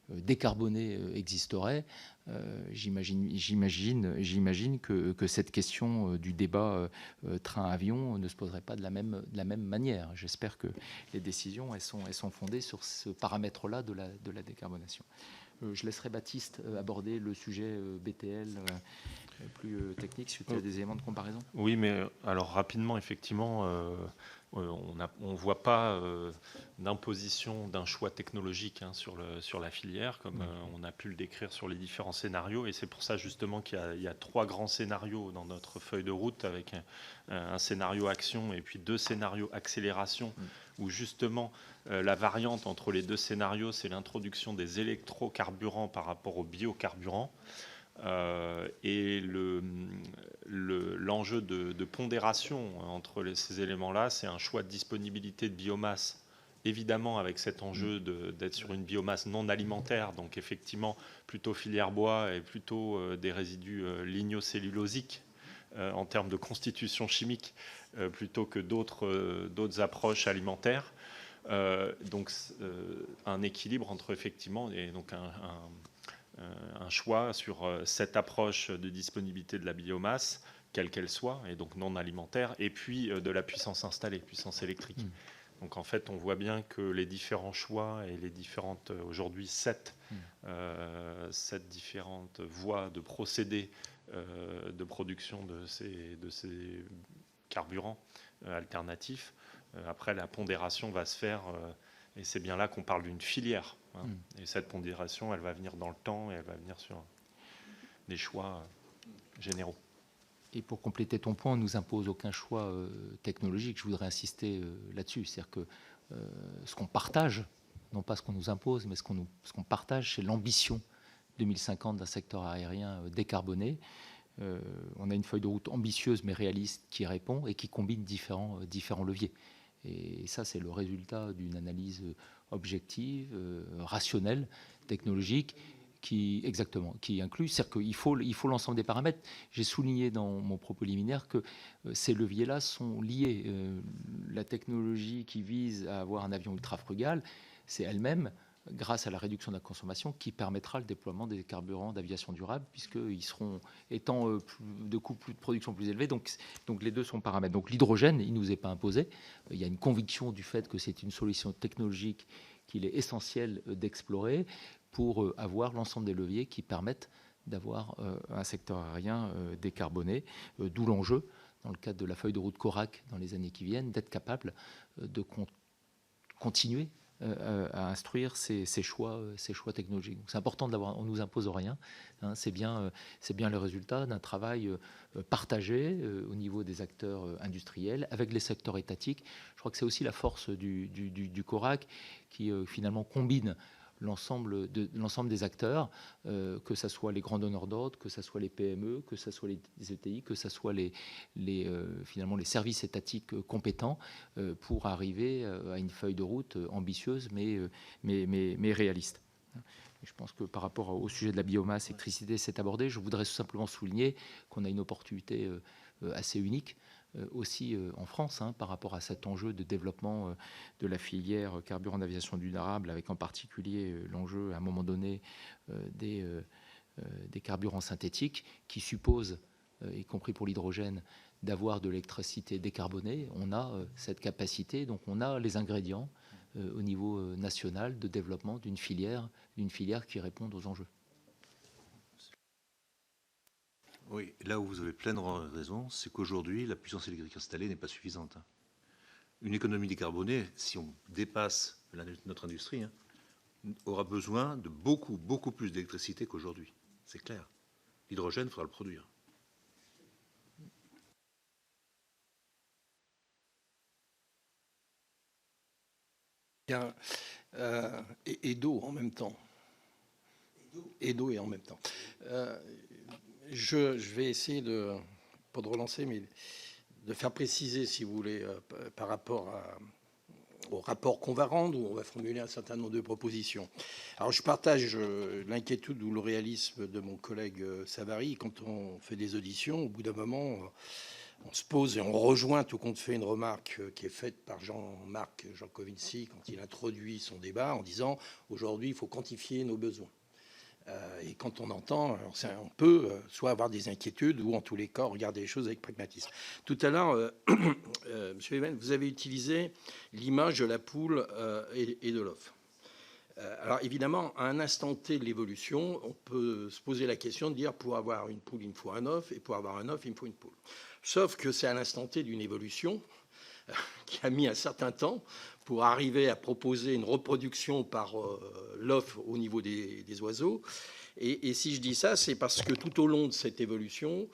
décarbonée existerait, j'imagine que cette question du débat train-avion ne se poserait pas de la même manière. J'espère que les décisions elles sont fondées sur ce paramètre-là de la décarbonation. Je laisserai Baptiste aborder le sujet BTL plus technique suite à des éléments de comparaison. Oui, mais alors rapidement, effectivement, on ne voit pas d'imposition d'un choix technologique sur la filière, comme on a pu le décrire sur les différents scénarios. Et c'est pour ça justement qu'il y a 3 grands scénarios dans notre feuille de route, avec un scénario action et puis 2 scénarios accélération, où justement la variante entre les 2 scénarios, c'est l'introduction des électrocarburants par rapport aux biocarburants. Et l'enjeu de pondération entre ces éléments-là, c'est un choix de disponibilité de biomasse, évidemment avec cet enjeu d'être sur une biomasse non alimentaire, donc effectivement plutôt filière bois et plutôt des résidus lignocellulosiques en termes de constitution chimique, plutôt que d'autres approches alimentaires. Donc un équilibre entre effectivement et donc un choix sur cette approche de disponibilité de la biomasse, quelle qu'elle soit, et donc non alimentaire, et puis de la puissance installée, puissance électrique. Donc en fait, on voit bien que les différents choix et les différentes, aujourd'hui 7 différentes voies de procédés de production de ces carburants alternatifs, après la pondération va se faire, et c'est bien là qu'on parle d'une filière. Et cette pondération, elle va venir dans le temps et elle va venir sur des choix généraux. Et pour compléter ton point, on ne nous impose aucun choix technologique. Je voudrais insister là-dessus. C'est-à-dire que ce qu'on partage, non pas ce qu'on nous impose, mais ce qu'on partage, c'est l'ambition 2050 d'un secteur aérien décarboné. On a une feuille de route ambitieuse mais réaliste qui répond et qui combine différents leviers. Et ça, c'est le résultat d'une analyse objective, rationnelle, technologique, qui inclut, c'est-à-dire qu'il faut l'ensemble des paramètres. J'ai souligné dans mon propos liminaire que ces leviers-là sont liés. La technologie qui vise à avoir un avion ultra frugal, c'est elle-même, grâce à la réduction de la consommation, qui permettra le déploiement des carburants d'aviation durable, puisqu'ils seront étant de coûts de production plus élevés. Donc les deux sont paramètres. Donc l'hydrogène, il ne nous est pas imposé. Il y a une conviction du fait que c'est une solution technologique qu'il est essentiel d'explorer pour avoir l'ensemble des leviers qui permettent d'avoir un secteur aérien décarboné. D'où l'enjeu, dans le cadre de la feuille de route CORAC dans les années qui viennent, d'être capable de continuer à instruire ces choix technologiques. Donc c'est important on nous impose rien. C'est bien le résultat d'un travail partagé au niveau des acteurs industriels avec les secteurs étatiques. Je crois que c'est aussi la force du CORAC qui finalement combine l'ensemble des acteurs, que ce soit les grands donneurs d'ordre, que ce soit les PME, que ce soit les ETI, que ce soit finalement les services étatiques compétents, pour arriver à une feuille de route ambitieuse mais réaliste. Et je pense que par rapport au sujet de la biomasse, l'électricité s'est abordé. Je voudrais simplement souligner qu'on a une opportunité assez unique aussi en France, par rapport à cet enjeu de développement de la filière carburant d'aviation durable, avec en particulier l'enjeu à un moment donné des carburants synthétiques qui supposent, y compris pour l'hydrogène, d'avoir de l'électricité décarbonée. On a cette capacité, donc on a les ingrédients au niveau national de développement d'une filière qui réponde aux enjeux. Oui, là où vous avez pleine raison, c'est qu'aujourd'hui, la puissance électrique installée n'est pas suffisante. une économie décarbonée, si on dépasse notre industrie, aura besoin de beaucoup, beaucoup plus d'électricité qu'aujourd'hui. C'est clair. L'hydrogène, il faudra le produire. Bien, et d'eau en même temps. Et d'eau et en même temps. Je vais essayer de, pas de relancer, mais de faire préciser, si vous voulez, par rapport au rapport qu'on va rendre, où on va formuler un certain nombre de propositions. Alors, je partage l'inquiétude ou le réalisme de mon collègue Savary. Quand on fait des auditions, au bout d'un moment, on se pose et on rejoint, tout compte fait, une remarque qui est faite par Jean-Marc Jancovici quand il introduit son débat en disant « Aujourd'hui, il faut quantifier nos besoins ». Et quand on entend, on peut soit avoir des inquiétudes ou en tous les cas regarder les choses avec pragmatisme. Tout à l'heure, M. Leven, vous avez utilisé l'image de la poule et de l'œuf. Alors évidemment, à un instant T de l'évolution, on peut se poser la question de dire pour avoir une poule, il me faut un œuf, et pour avoir un œuf, il me faut une poule. Sauf que c'est à l'instant T d'une évolution qui a mis un certain temps pour arriver à proposer une reproduction par l'œuf au niveau des oiseaux. Et si je dis ça, c'est parce que tout au long de cette évolution,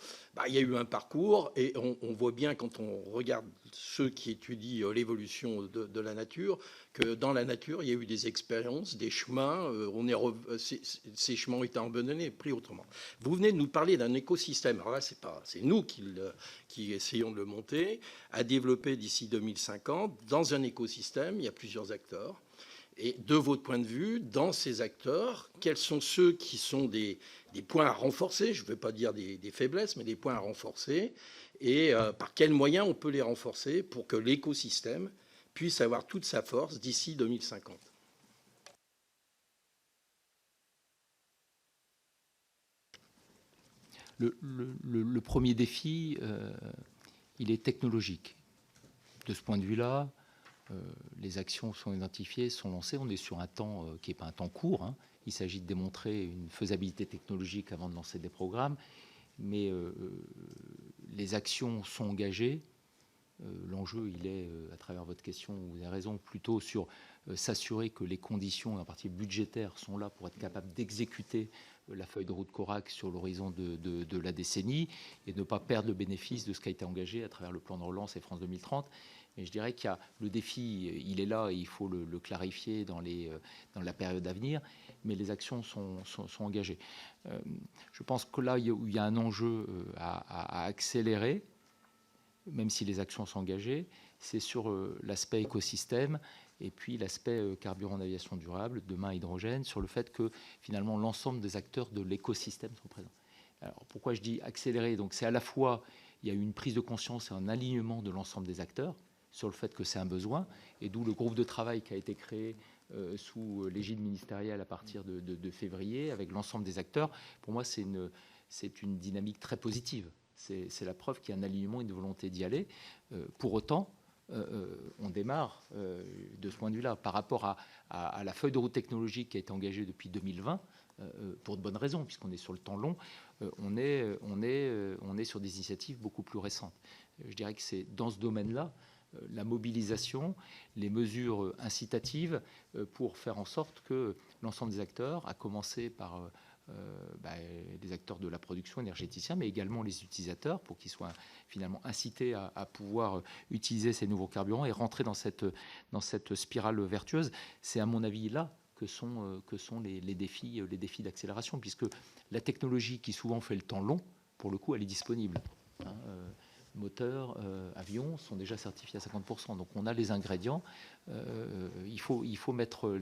il y a eu un parcours, et on voit bien quand on regarde ceux qui étudient l'évolution de la nature, que dans la nature, il y a eu des expériences, des chemins, ces chemins ont été abandonnés, pris autrement. Vous venez de nous parler d'un écosystème, alors là, c'est nous qui essayons de le monter, à développer d'ici 2050. Dans un écosystème, il y a plusieurs acteurs. Et de votre point de vue, dans ces acteurs, quels sont ceux qui sont des points à renforcer? Je ne veux pas dire des faiblesses, mais des points à renforcer. Et par quels moyens on peut les renforcer pour que l'écosystème puisse avoir toute sa force d'ici 2050? Le premier défi, il est technologique. De ce point de vue-là, les actions sont identifiées, sont lancées. On est sur un temps qui n'est pas un temps court. Il s'agit de démontrer une faisabilité technologique avant de lancer des programmes. Mais les actions sont engagées. L'enjeu, il est, à travers votre question, vous avez raison, plutôt sur s'assurer que les conditions, en partie budgétaires, sont là pour être capable d'exécuter la feuille de route CORAC sur l'horizon de la décennie et de ne pas perdre le bénéfice de ce qui a été engagé à travers le plan de relance et France 2030. Et je dirais qu'il y a le défi, il est là et il faut le clarifier dans la période à venir, mais les actions sont engagées. Je pense que là, il y a un enjeu à accélérer, même si les actions sont engagées, c'est sur l'aspect écosystème et puis l'aspect carburant d'aviation durable, demain hydrogène, sur le fait que finalement l'ensemble des acteurs de l'écosystème sont présents. Alors pourquoi je dis accélérer? Donc c'est à la fois, il y a eu une prise de conscience et un alignement de l'ensemble des acteurs sur le fait que c'est un besoin, et d'où le groupe de travail qui a été créé sous l'égide ministérielle à partir de février, avec l'ensemble des acteurs. Pour moi, c'est une dynamique très positive. C'est la preuve qu'il y a un alignement et une volonté d'y aller. Pour autant, on démarre de ce point de vue-là. Par rapport à la feuille de route technologique qui a été engagée depuis 2020, pour de bonnes raisons, puisqu'on est sur le temps long, on est sur des initiatives beaucoup plus récentes. Je dirais que c'est dans ce domaine-là, la mobilisation, les mesures incitatives pour faire en sorte que l'ensemble des acteurs, à commencer par les acteurs de la production énergéticiens, mais également les utilisateurs, pour qu'ils soient finalement incités à pouvoir utiliser ces nouveaux carburants et rentrer dans cette spirale vertueuse. C'est à mon avis là que sont les défis d'accélération, puisque la technologie qui souvent fait le temps long, pour le coup, elle est disponible. Moteurs, avions sont déjà certifiés à 50%. Donc on a les ingrédients. Il faut mettre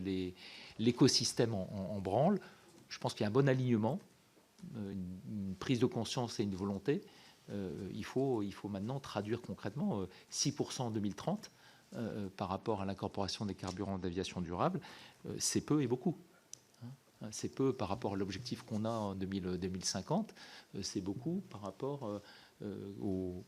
l'écosystème en branle. Je pense qu'il y a un bon alignement, une prise de conscience et une volonté. Il faut maintenant traduire concrètement 6% en 2030 par rapport à l'incorporation des carburants d'aviation durable. C'est peu et beaucoup. C'est peu par rapport à l'objectif qu'on a en 2050. C'est beaucoup par rapport au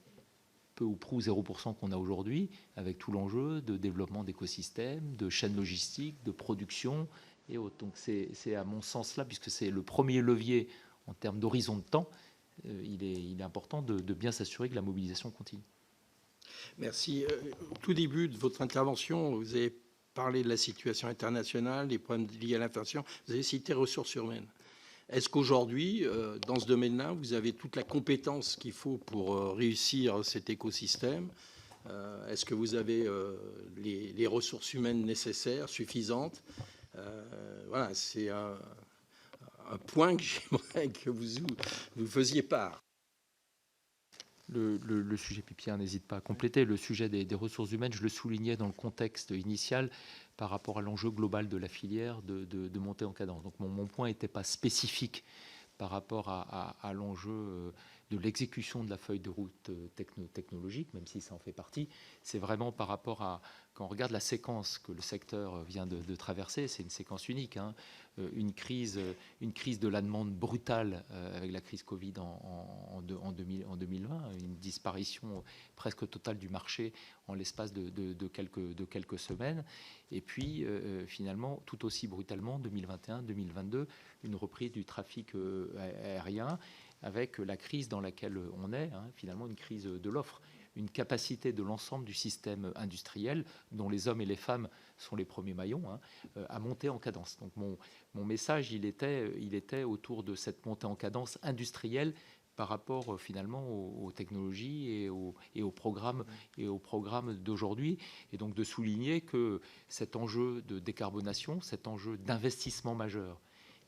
peu ou prou 0% qu'on a aujourd'hui, avec tout l'enjeu de développement d'écosystèmes, de chaînes logistiques, de production et autres. Donc c'est à mon sens là, puisque c'est le premier levier en termes d'horizon de temps, il est important de bien s'assurer que la mobilisation continue. Merci. Au tout début de votre intervention, vous avez parlé de la situation internationale, des problèmes liés à l'inflation. Vous avez cité ressources humaines. Est-ce qu'aujourd'hui, dans ce domaine-là, vous avez toute la compétence qu'il faut pour réussir cet écosystème? Est-ce que vous avez les ressources humaines nécessaires, suffisantes? Voilà, c'est un point que j'aimerais que vous faisiez part. Le sujet, puis Pierre n'hésite pas à compléter, le sujet des ressources humaines, je le soulignais dans le contexte initial par rapport à l'enjeu global de la filière de monter en cadence. Donc mon point n'était pas spécifique par rapport à l'enjeu de l'exécution de la feuille de route technologique, même si ça en fait partie. C'est vraiment par rapport à, quand on regarde la séquence que le secteur vient de traverser, c'est une séquence unique, hein, une crise de la demande brutale avec la crise Covid en 2020, une disparition presque totale du marché en l'espace de quelques semaines, et puis finalement tout aussi brutalement 2021-2022, une reprise du trafic aérien avec la crise dans laquelle on est, hein, finalement une crise de l'offre, une capacité de l'ensemble du système industriel, dont les hommes et les femmes sont les premiers maillons, hein, à monter en cadence. Donc mon message, il était autour de cette montée en cadence industrielle par rapport finalement aux technologies et aux programmes d'aujourd'hui, et donc de souligner que cet enjeu de décarbonation, cet enjeu d'investissement majeur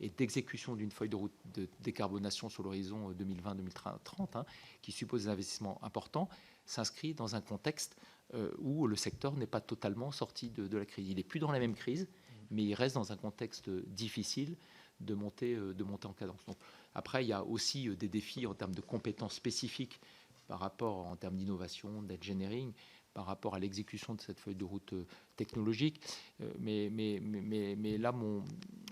et d'exécution d'une feuille de route de décarbonation sur l'horizon 2020-2030, hein, qui suppose des investissements importants, s'inscrit dans un contexte où le secteur n'est pas totalement sorti de la crise. Il n'est plus dans la même crise, mais il reste dans un contexte difficile de monter en cadence. Donc, après, il y a aussi des défis en termes de compétences spécifiques par rapport, en termes d'innovation, d'engineering, par rapport à l'exécution de cette feuille de route technologique. Mais là,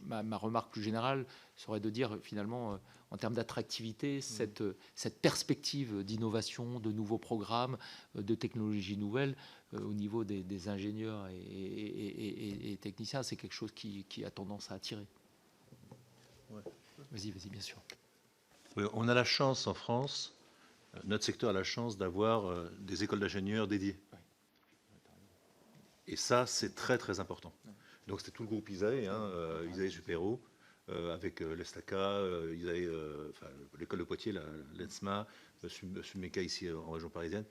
ma remarque plus générale serait de dire, finalement, en termes d'attractivité, cette perspective d'innovation, de nouveaux programmes, de technologies nouvelles, au niveau des ingénieurs et techniciens, c'est quelque chose qui a tendance à attirer. Ouais. Vas-y, bien sûr. Oui, on a la chance en France, notre secteur a la chance d'avoir des écoles d'ingénieurs dédiées. Et ça, c'est très très important. Donc c'était tout le groupe ISAE, hein, ISAE Super-Héros, avec l'ESTACA, ISAE, l'école de Poitiers, l'ENSMA, SUMECA ici en région parisienne.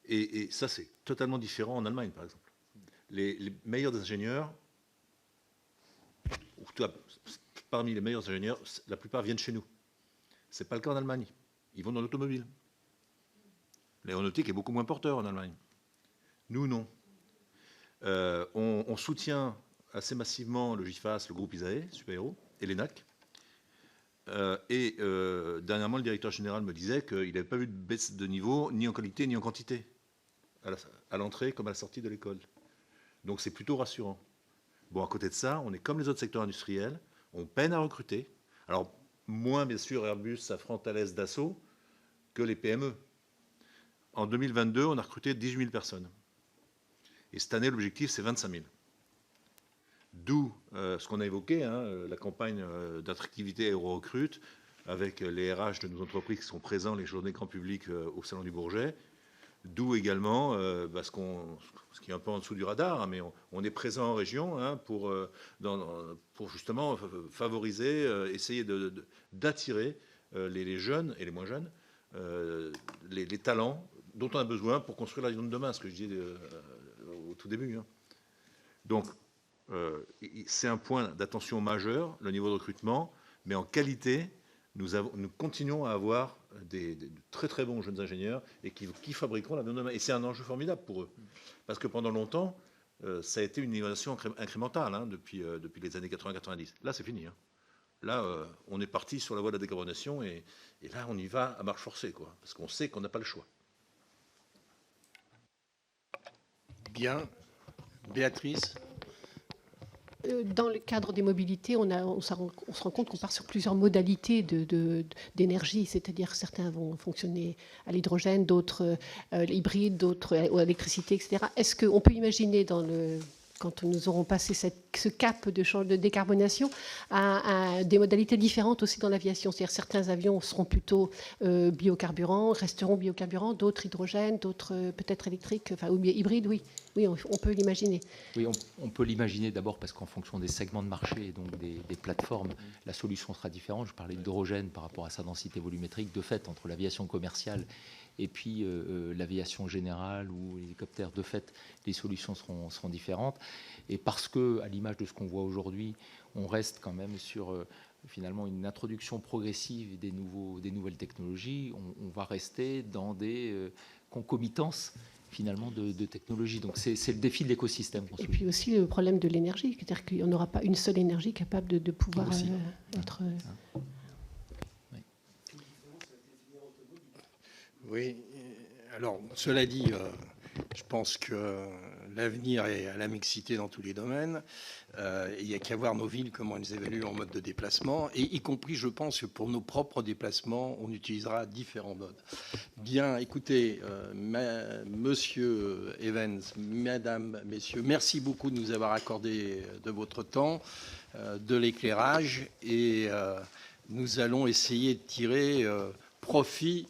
Et ça, c'est totalement différent en Allemagne, par exemple. Les meilleurs des ingénieurs, parmi les meilleurs ingénieurs, la plupart viennent chez nous. Ce n'est pas le cas en Allemagne. Ils vont dans l'automobile. L'aéronautique est beaucoup moins porteur en Allemagne. Nous, non. On soutient assez massivement le GIFAS, le groupe ISAE, Super-Héros, et l'ENAC. Dernièrement, le directeur général me disait qu'il n'avait pas vu de baisse de niveau, ni en qualité, ni en quantité, à l'entrée comme à la sortie de l'école. Donc c'est plutôt rassurant. Bon, à côté de ça, on est comme les autres secteurs industriels, on peine à recruter. Alors, moins, bien sûr, Airbus, Safran, Thales, Dassault, que les PME. En 2022, on a recruté 18 000 personnes. Et cette année, l'objectif, c'est 25 000. D'où ce qu'on a évoqué, hein, la campagne d'attractivité Aéro-Recrute, avec les RH de nos entreprises qui sont présents les journées grand public au Salon du Bourget. D'où également, ce qui est un peu en dessous du radar, hein, mais on est présent en région, hein, pour justement favoriser, essayer d'attirer les jeunes et les moins jeunes, les talents dont on a besoin pour construire la région de demain, ce que je disais au tout début. Hein. Donc, c'est un point d'attention majeur, le niveau de recrutement, mais en qualité, nous continuons à avoir de très très bons jeunes ingénieurs et qui fabriqueront l'avion de demain. Et c'est un enjeu formidable pour eux. Parce que pendant longtemps, ça a été une innovation incrémentale, hein, depuis les années 80-90. Là, c'est fini. Hein. Là, on est parti sur la voie de la décarbonation et là, on y va à marche forcée, quoi, parce qu'on sait qu'on n'a pas le choix. Bien. Béatrice ? Dans le cadre des mobilités, on se rend compte qu'on part sur plusieurs modalités d'énergie, c'est-à-dire certains vont fonctionner à l'hydrogène, d'autres hybrides, d'autres à l'électricité, etc. Est-ce qu'on peut imaginer dans le quand nous aurons passé ce cap de décarbonation, à des modalités différentes aussi dans l'aviation. C'est-à-dire certains avions seront plutôt biocarburants, resteront biocarburants, d'autres hydrogène, d'autres peut-être électriques, enfin, ou hybrides, oui. Oui, on peut l'imaginer. Oui, on peut l'imaginer d'abord parce qu'en fonction des segments de marché et donc des plateformes, la solution sera différente. Je parlais d'hydrogène par rapport à sa densité volumétrique. De fait, entre l'aviation commerciale et puis l'aviation générale ou l'hélicoptère, de fait, les solutions seront différentes. Et parce que, à l'image de ce qu'on voit aujourd'hui, on reste quand même sur finalement une introduction progressive des nouvelles technologies, on va rester dans des concomitances finalement de technologies. Donc c'est le défi de l'écosystème. Et puis aussi le problème de l'énergie, c'est-à-dire qu'il n'y en aura pas une seule énergie capable de pouvoir être... Oui, alors cela dit, je pense que l'avenir est à la mixité dans tous les domaines. Il n'y a qu'à voir nos villes, comment elles évaluent en mode de déplacement, et y compris, je pense que pour nos propres déplacements, on utilisera différents modes. Bien, écoutez, Monsieur Evans, Madame, Messieurs, merci beaucoup de nous avoir accordé de votre temps, de l'éclairage, et nous allons essayer de tirer profit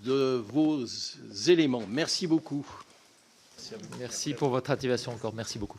de vos éléments. Merci beaucoup. Merci pour votre activation encore. Merci beaucoup.